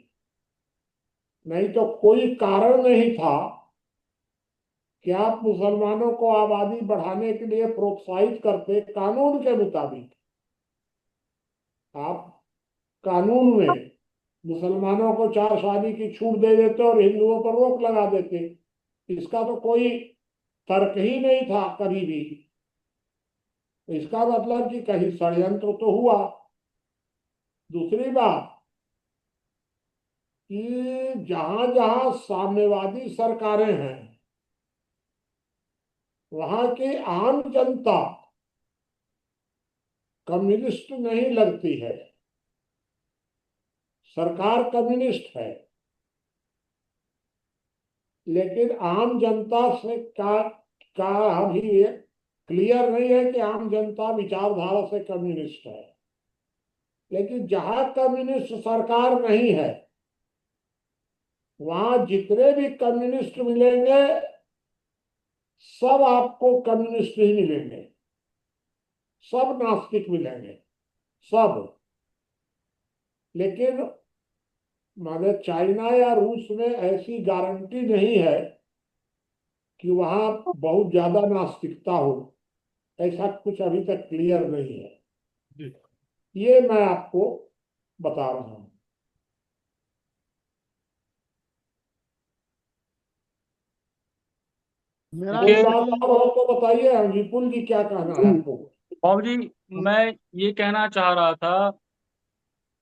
नहीं तो कोई कारण नहीं था कि आप मुसलमानों को आबादी बढ़ाने के लिए प्रोत्साहित करते। कानून के मुताबिक आप कानून में मुसलमानों को 4 शादी की छूट दे देते और हिंदुओं पर रोक लगा देते, इसका तो कोई तर्क ही नहीं था कभी भी। इसका मतलब कि कहीं षड्यंत्र तो हुआ। दूसरी बात कि जहां जहां साम्यवादी सरकारें हैं वहां की आम जनता कम्युनिस्ट नहीं लगती है, सरकार कम्युनिस्ट है, लेकिन आम जनता से का अभी क्लियर नहीं है कि आम जनता विचारधारा से कम्युनिस्ट है। लेकिन जहां कम्युनिस्ट सरकार नहीं है वहां जितने भी कम्युनिस्ट मिलेंगे सब आपको कम्युनिस्ट ही मिलेंगे, सब नास्तिक मिलेंगे, सब। लेकिन मगर चाइना या रूस में ऐसी गारंटी नहीं है कि वहां बहुत ज्यादा नास्तिकता हो, ऐसा कुछ अभी तक क्लियर नहीं है। ये मैं आपको बता रहा हूं। मेरा कोई बात और हो तो बताइए। विपुल जी क्या कहना है आपको? बाबू जी, मैं ये कहना चाह रहा था,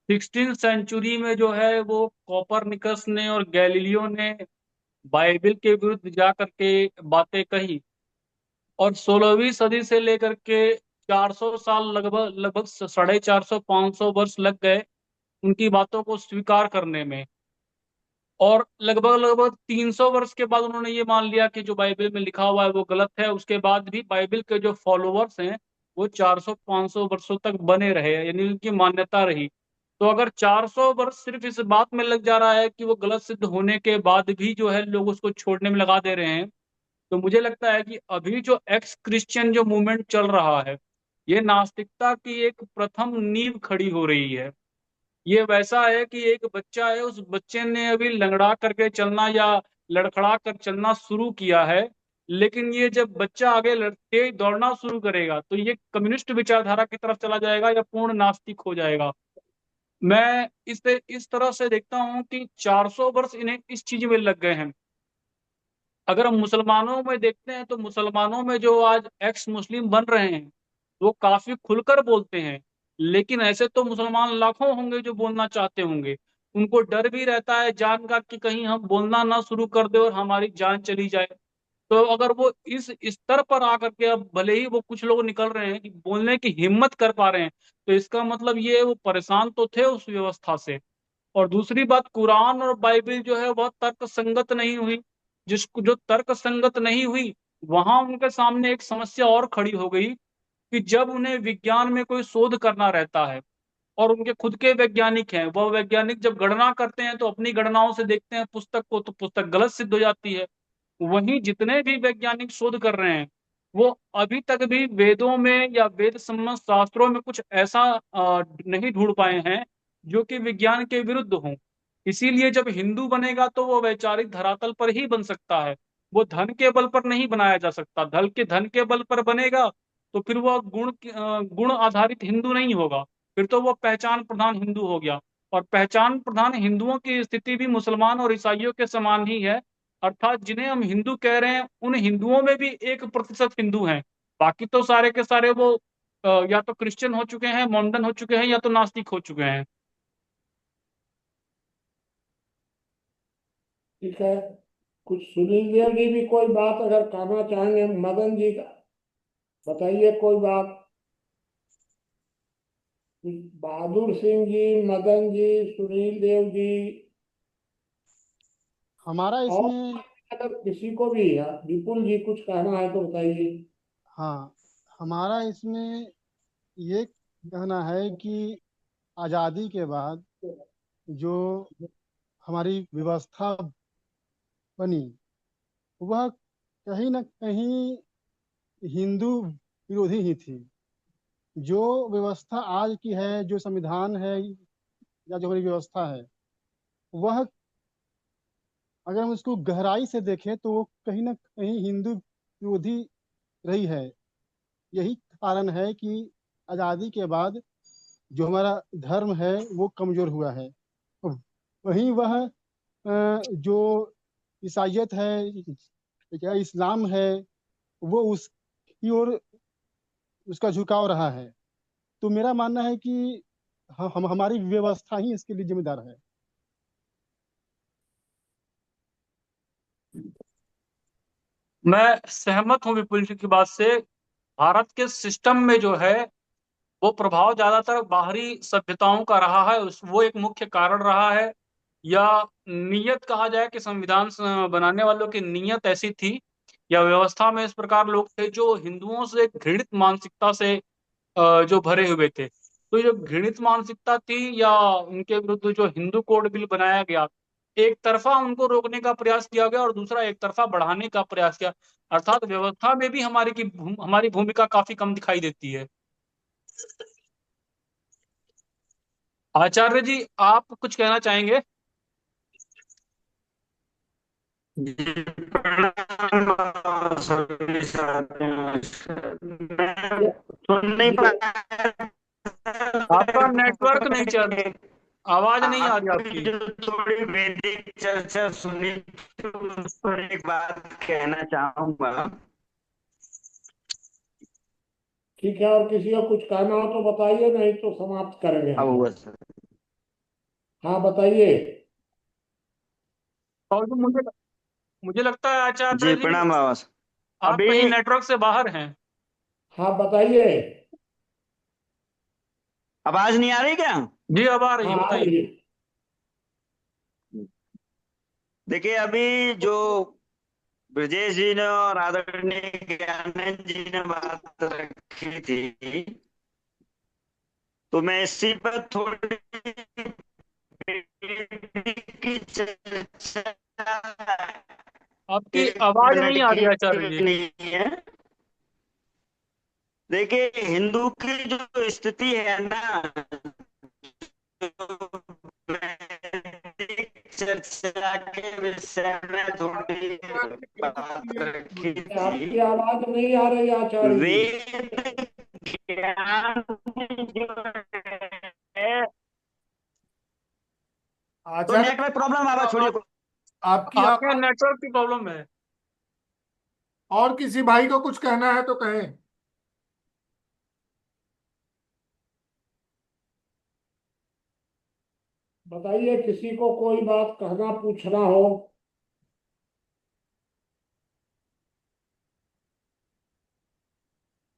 16th सेंचुरी में जो है वो कोपरनिकस ने और गैलीलियो ने बाइबल के विरुद्ध जा करके बातें कही, और 16वीं सदी से लेकर के 400 साल, लगभग लगभग 450 500 वर्ष लग गए उनकी बातों को स्वीकार करने में। और लगभग लगभग 300 वर्ष के बाद उन्होंने ये मान लिया कि जो बाइबल में लिखा हुआ है वो गलत है। उसके बाद भी बाइबल के जो फॉलोवर्स हैं वो 400-500 वर्षों तक बने रहे, यानी उनकी मान्यता रही। तो अगर 400 वर्ष सिर्फ इस बात में लग जा रहा है कि वो गलत सिद्ध होने के बाद भी जो है लोग उसको छोड़ने में लगा दे रहे हैं, तो मुझे लगता है कि अभी जो एक्स क्रिश्चियन जो मूवमेंट चल रहा है, ये नास्तिकता की एक प्रथम नींव खड़ी हो रही है। ये वैसा है कि एक बच्चा है, उस बच्चे ने अभी लंगड़ा करके चलना या लड़खड़ा कर चलना शुरू किया है, लेकिन ये जब बच्चा आगे तेज दौड़ना शुरू करेगा तो ये कम्युनिस्ट विचारधारा की तरफ चला जाएगा या पूर्ण नास्तिक हो जाएगा। मैं इस तरह से देखता हूं कि 400 वर्ष इन्हें इस चीज में लग गए हैं। अगर हम मुसलमानों में देखते हैं तो मुसलमानों में जो आज एक्स मुस्लिम बन रहे हैं वो काफी खुलकर बोलते हैं, लेकिन ऐसे तो मुसलमान लाखों होंगे जो बोलना चाहते होंगे। उनको डर भी रहता है जान का कि कहीं हम बोलना ना शुरू कर दे और हमारी जान चली जाए। तो अगर वो इस स्तर पर आकर के, अब भले ही वो कुछ लोग निकल रहे हैं कि बोलने की हिम्मत कर पा रहे हैं, तो इसका मतलब ये वो परेशान तो थे उस व्यवस्था से। और दूसरी बात, कुरान और बाइबल जो है वह तर्क संगत नहीं हुई। जिसको जो तर्क संगत नहीं हुई, वहां उनके सामने एक समस्या और खड़ी हो गई कि जब उन्हें विज्ञान में कोई शोध करना रहता है और उनके खुद के वैज्ञानिक हैं, वह वैज्ञानिक जब गणना करते हैं तो अपनी गणनाओं से देखते हैं पुस्तक को, तो पुस्तक गलत सिद्ध हो जाती है। वहीं जितने भी वैज्ञानिक शोध कर रहे हैं वो अभी तक भी वेदों में या वेद संबंध शास्त्रों में कुछ ऐसा नहीं ढूंढ पाए हैं जो कि विज्ञान के विरुद्ध हो। इसीलिए जब हिंदू बनेगा तो वो वैचारिक धरातल पर ही बन सकता है, वो धन के बल पर नहीं बनाया जा सकता। धन के बल पर बनेगा तो फिर वह गुण आधारित हिंदू नहीं होगा, फिर तो वो पहचान प्रधान हिंदू हो गया। और पहचान प्रधान हिंदुओं की स्थिति भी मुसलमान और ईसाइयों के समान ही है। अर्थात जिन्हें हम हिंदू कह रहे हैं उन हिंदुओं में भी 1% हिंदू हैं, बाकी तो सारे के सारे वो या तो क्रिश्चियन हो चुके हैं, मोमडन हो चुके हैं, या तो नास्तिक हो चुके हैं। ठीक है, कुछ सुनील देव जी भी कोई बात अगर कहना चाहेंगे, मदन जी का बताइए कोई बात। बहादुर सिंह जी, मदन जी, सुनील देव जी, हमारा और इसमें, अगर किसी को भी है, विपुल जी कुछ कहना है तो बताइए। हाँ, हमारा इसमें ये कहना है कि आज़ादी के बाद जो हमारी व्यवस्था बनी वह कहीं न कहीं हिंदू विरोधी ही थी। जो व्यवस्था आज की है, जो संविधान है या जो हमारी व्यवस्था है, वह अगर हम उसको गहराई से देखें तो वो कहीं ना कहीं हिंदू विरोधी रही है। यही कारण है कि आज़ादी के बाद जो हमारा धर्म है वो कमजोर हुआ है। वहीं वह जो ईसाइयत है या इस्लाम है, वो उसकी ओर उसका झुकाव रहा है। तो मेरा मानना है कि हम हमारी व्यवस्था ही इसके लिए जिम्मेदार है। मैं सहमत हूं विपुल जी की बात से। भारत के सिस्टम में जो है वो प्रभाव ज्यादातर बाहरी सभ्यताओं का रहा है, वो एक मुख्य कारण रहा है। या नीयत कहा जाए कि संविधान बनाने वालों की नीयत ऐसी थी, या व्यवस्था में इस प्रकार लोग थे जो हिंदुओं से घृणित मानसिकता से जो भरे हुए थे। तो ये जो घृणित मानसिकता थी या उनके विरुद्ध जो हिंदू कोड बिल बनाया गया, एक तरफा उनको रोकने का प्रयास किया गया और दूसरा एक तरफा बढ़ाने का प्रयास किया। अर्थात व्यवस्था में भी हमारी भूमिका काफी कम दिखाई देती है। आचार्य जी, आप कुछ कहना चाहेंगे? सुन नहीं पाया। आपका नेटवर्क नहीं चल, आवाज नहीं आ रही आपकी आपकी। जो थोड़ी वैदिक चर्चा सुनी थी, उस पर एक बात कहना चाहूंगा। ठीक है, और किसी को कुछ कहना हो तो बताइए, नहीं तो समाप्त करेंगे अब हम। हुआ सर। हाँ बताइए। और जो मुझे मुझे लगता है आचार्य जी जी प्रणाम बाबा। आप अभी कहीं नेटवर्क से बाहर हैं। हाँ बताइए। आवाज नहीं आ रही क्या? जी अब आ रही है, हाँ आ रही बताइए। है। देखिए अभी जो ब्रजेश जी ने और आदरणीय ज्ञानंद जी ने बात रखी थी, तो मैं इसी पर थोड़ी की चर्चा आपकी एक आवाज मिनट नहीं आ रही की आचार्य जी। नहीं है। देखिए हिंदू की जो स्थिति है ना, चर्चा के विषय में थोड़ी बात रखी आपकी थी। आवाज नहीं आ रही आचार्य जी। वेद ज्ञान जो है, तो आचार्य नेटवर्क प्रॉब्लम बाबा छोड़िए। आपकी आपके आवाज, नेटवर्क की प्रॉब्लम है। और किसी भाई को कुछ कहना है तो कहें। बताइए, किसी को कोई बात कहना पूछना हो।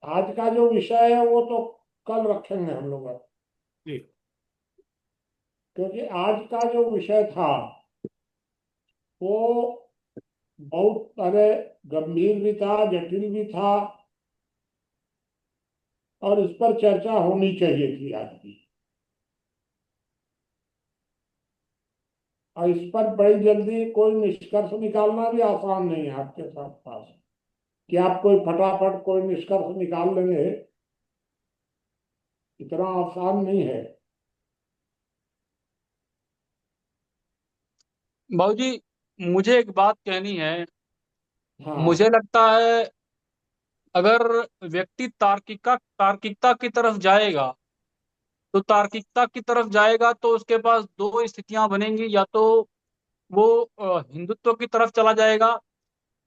आज का जो विषय है वो तो कल रखेंगे हम लोग, जी क्योंकि आज का जो विषय था वो बहुत अरे गंभीर भी था, जटिल भी था, और इस पर चर्चा होनी चाहिए थी आज की। और इस पर बड़ी जल्दी कोई निष्कर्ष निकालना भी आसान नहीं है आपके साथ पास, कि आप कोई फटाफट कोई निष्कर्ष निकाल लेंगे, इतना आसान नहीं है। बाबूजी मुझे एक बात कहनी है। हाँ मुझे लगता है अगर व्यक्ति तार्किकता की तरफ जाएगा, तो तार्किकता की तरफ जाएगा तो उसके पास दो स्थितियां बनेंगी। या तो वो हिंदुत्व की तरफ चला जाएगा,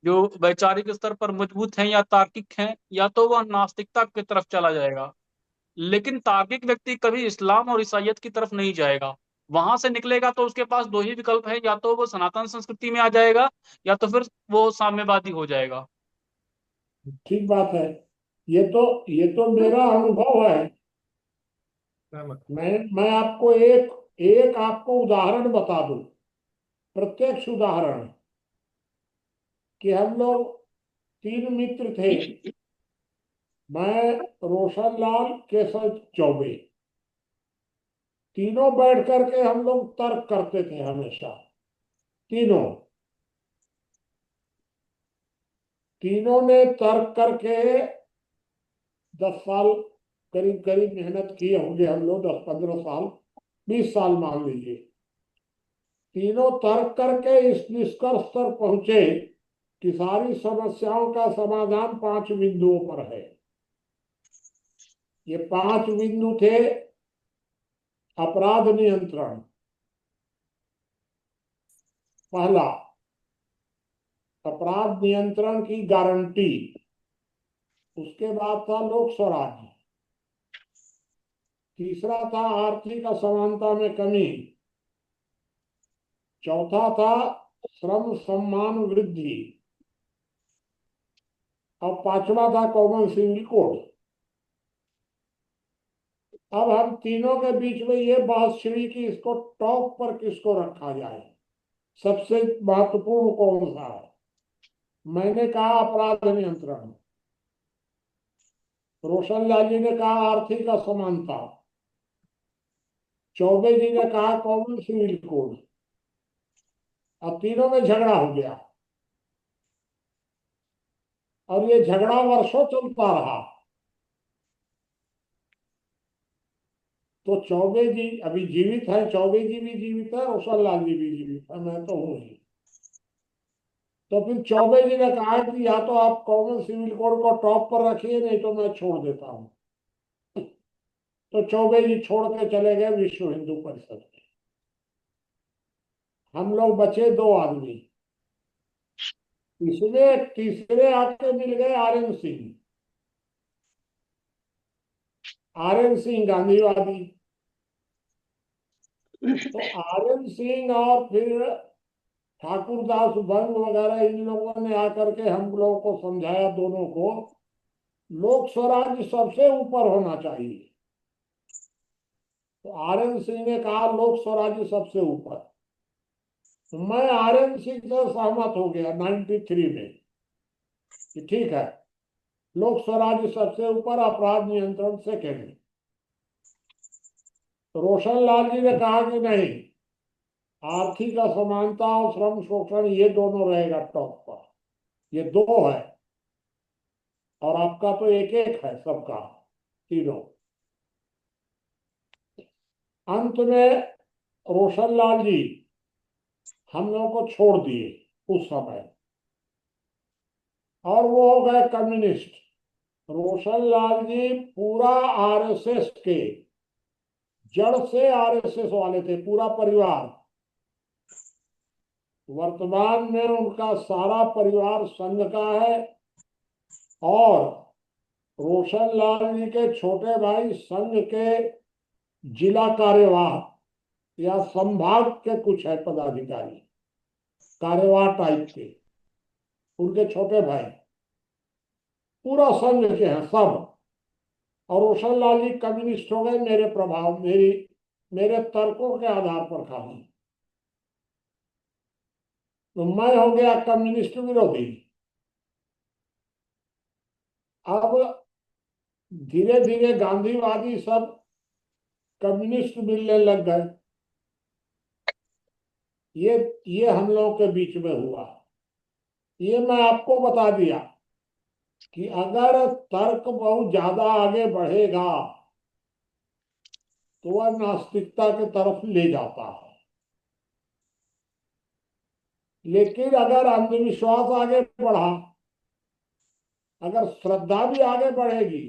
जो वैचारिक स्तर पर मजबूत हैं या तार्किक हैं, या तो वह नास्तिकता की तरफ चला जाएगा। लेकिन तार्किक व्यक्ति कभी इस्लाम और ईसाइयत की तरफ नहीं जाएगा। वहां से निकलेगा तो उसके पास दो ही विकल्प है, या तो वो सनातन संस्कृति में आ जाएगा, या तो फिर वो साम्यवादी हो जाएगा। ठीक बात है। ये तो मेरा अनुभव है। मैं आपको एक एक आपको उदाहरण बता दूं, प्रत्यक्ष उदाहरण, कि हम लोग 3 मित्र थे। मैं, रोशनलाल, केशव चौबे, तीनों बैठ करके हम लोग तर्क करते थे हमेशा। तीनों तीनों ने तर्क करके 10 साल करीब करीब मेहनत किए होंगे हम लोग, 10-15 साल, 20 साल मान लीजिए। तीनों तर्क करके इस निष्कर्ष पर पहुंचे कि सारी समस्याओं का समाधान 5 बिंदुओं पर है। ये 5 बिंदु थे: अपराध नियंत्रण पहला, अपराध नियंत्रण की गारंटी, उसके बाद था लोक स्वराज्य, तीसरा था आर्थिक असमानता में कमी, चौथा था श्रम सम्मान वृद्धि, और पांचवा था कॉमन सिविल कोड। अब हम तीनों के बीच में ये बात छिड़ी कि इसको टॉप पर किसको रखा जाए, सबसे महत्वपूर्ण कौन सा है। मैंने कहा अपराध नियंत्रण, रोशनलाल जी ने कहा आर्थिक असमानता, चौबे जी ने कहा कॉमन सिविल कोड। अब तीनों में झगड़ा हो गया, और ये झगड़ा वर्षों चलता रहा। तो चौबे जी अभी जीवित है, चौबे जी भी जीवित है, रोशनलाल जी भी जीवित है, मैं तो हूँ ही। तो फिर चौबे जी ने कहा कि या तो आप कॉमन सिविल कोड को टॉप पर रखिए, नहीं तो मैं छोड़ देता हूँ। तो चौबे जी छोड़ के चले गए विश्व हिंदू परिषद में। हम लोग बचे 2 आदमी। इसमें तीसरे आके मिल गए आर.एन. सिंह। आर.एन. सिंह गांधीवादी। तो आर.एन. सिंह और फिर ठाकुर दास भंग वगैरह इन लोगों ने आकर के हम लोगों को समझाया, दोनों को, लोक स्वराज सबसे ऊपर होना चाहिए। तो आर.एन. सिंह ने कहा लोक स्वराज सबसे ऊपर। तो मैं आर.एन. सिंह से सहमत हो गया 93 में कि ठीक है, लोक स्वराज सबसे ऊपर, अपराध नियंत्रण सेकेंड। तो रोशन लाल जी ने कहा कि नहीं, आर्थिक असमानता और श्रम शोषण ये दोनों रहेगा टॉप पर, ये दो है, और आपका तो एक एक है सबका, तीनों। अंत में रोशन लाल जी हम लोगों को छोड़ दिए उस समय, और वो हो गए कम्युनिस्ट। रोशन लाल जी पूरा आरएसएस के, जड़ से आरएसएस वाले थे, पूरा परिवार। वर्तमान में उनका सारा परिवार संघ का है, और रोशन लाल जी के छोटे भाई संघ के जिला कार्यवाह या संभाग के कुछ है पदाधिकारी, कार्यवाह टाइप के, उनके छोटे भाई पूरा संघ के हैं सब। और रोशन लाल जी कम्युनिस्ट हो गए मेरे प्रभाव, मेरे तर्कों के आधार पर खाली। तो मैं हो गया कम्युनिस्ट विरोधी। अब धीरे धीरे गांधीवादी सब कम्युनिस्ट मिलने लग गए। ये हम लोगों के बीच में हुआ। ये मैं आपको बता दिया कि अगर तर्क बहुत ज्यादा आगे बढ़ेगा तो वह नास्तिकता की तरफ ले जाता है, लेकिन अगर अंधविश्वास आगे बढ़ा, अगर श्रद्धा भी आगे बढ़ेगी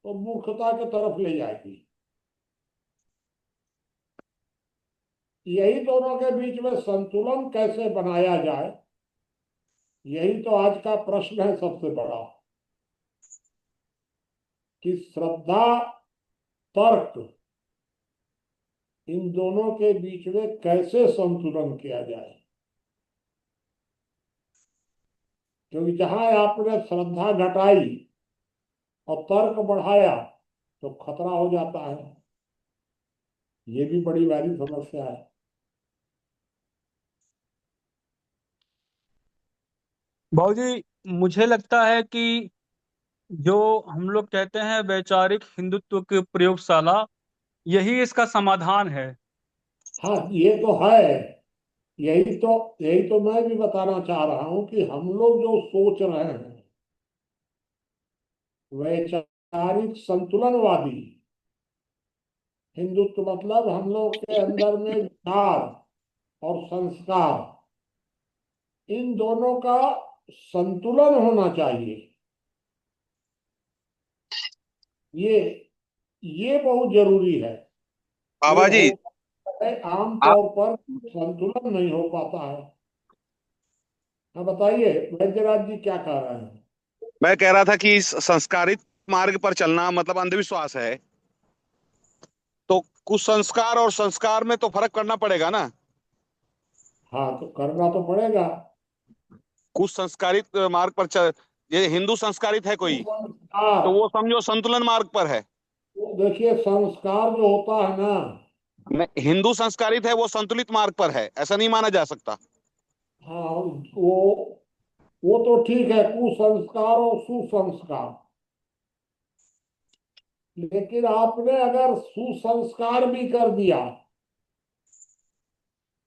तो मूर्खता की तरफ ले जाएगी। यही दोनों के बीच में संतुलन कैसे बनाया जाए, यही तो आज का प्रश्न है सबसे बड़ा, कि श्रद्धा तर्क इन दोनों के बीच में कैसे संतुलन किया जाए। क्योंकि जहां आपने श्रद्धा घटाई और तर्क बढ़ाया तो खतरा हो जाता है। ये भी बड़ी भारी समस्या है। भाऊजी, मुझे लगता है कि जो हम लोग कहते हैं वैचारिक हिंदुत्व की प्रयोगशाला, यही इसका समाधान है। हाँ, ये तो है। यही तो मैं भी बताना चाह रहा हूं कि हम लोग जो सोच रहे हैं वैचारिक संतुलनवादी हिंदुत्व, मतलब हम लोग के अंदर में विचार और संस्कार, इन दोनों का संतुलन होना चाहिए। ये ये बहुत जरूरी है। बाबा जी, आप आमतौर पर संतुलन नहीं हो पाता है। हाँ बताइए, वैद्यराज जी क्या कह रहे हैं? मैं कह रहा था कि इस संस्कारित मार्ग पर चलना मतलब अंधविश्वास है, तो कुसंस्कार और संस्कार में तो फर्क करना पड़ेगा ना। हाँ, तो करना तो पड़ेगा। कुसंस्कारित मार्ग पर चल, ये हिंदू संस्कारित है कोई, संस्कार, तो वो समझो संतुलन मार्ग पर है। देखिए संस्कार जो होता है ना, हिंदू संस्कारित है, वो संतुलित मार्ग पर है, ऐसा नहीं माना जा सकता। हाँ, वो तो ठीक है, कुसंस्कार और सुसंस्कार। लेकिन आपने अगर सुसंस्कार भी कर दिया,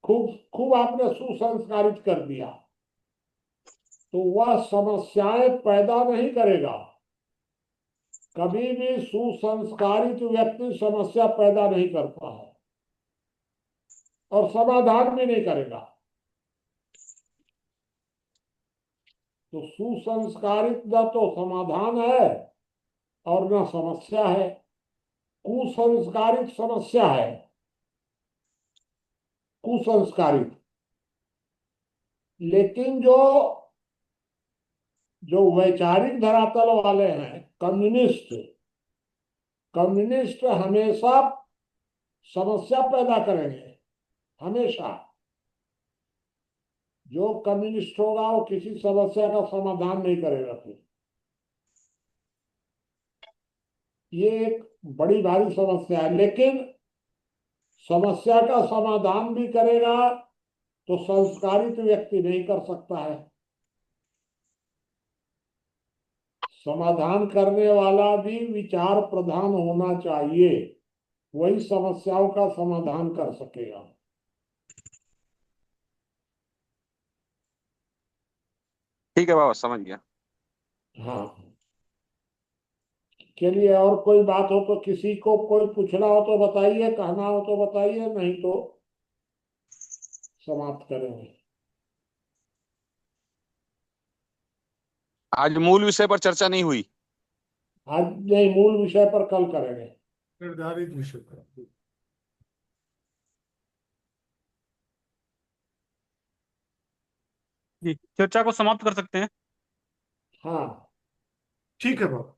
खूब खूब आपने सुसंस्कारित कर दिया, तो वह समस्याएं पैदा नहीं करेगा। कभी भी सुसंस्कारित व्यक्ति समस्या पैदा नहीं करता है और समाधान भी नहीं करेगा। तो सुसंस्कारित न तो समाधान है और न समस्या है, कुसंस्कारित समस्या है। कुसंस्कारित, लेकिन जो जो वैचारिक धरातल वाले हैं, कम्युनिस्ट, कम्युनिस्ट हमेशा समस्या पैदा करेंगे, हमेशा। जो कम्युनिस्ट होगा वो किसी समस्या का समाधान नहीं करेगा फिर। ये एक बड़ी भारी समस्या है, लेकिन समस्या का समाधान भी करेगा तो संस्कारित व्यक्ति नहीं कर सकता है। समाधान करने वाला भी विचार प्रधान होना चाहिए, वही समस्याओं का समाधान कर सकेगा। ठीक है बाबा, समझ गया। हाँ, चलिए, और कोई बात हो तो किसी को कोई पूछना हो तो बताइए, कहना हो तो बताइए, नहीं तो समाप्त करेंगे। आज मूल विषय पर चर्चा नहीं हुई। आज नहीं, मूल विषय पर कल करेंगे। निर्धारित विषय पर। जी, चर्चा को समाप्त कर सकते हैं। हाँ, ठीक है बाबा।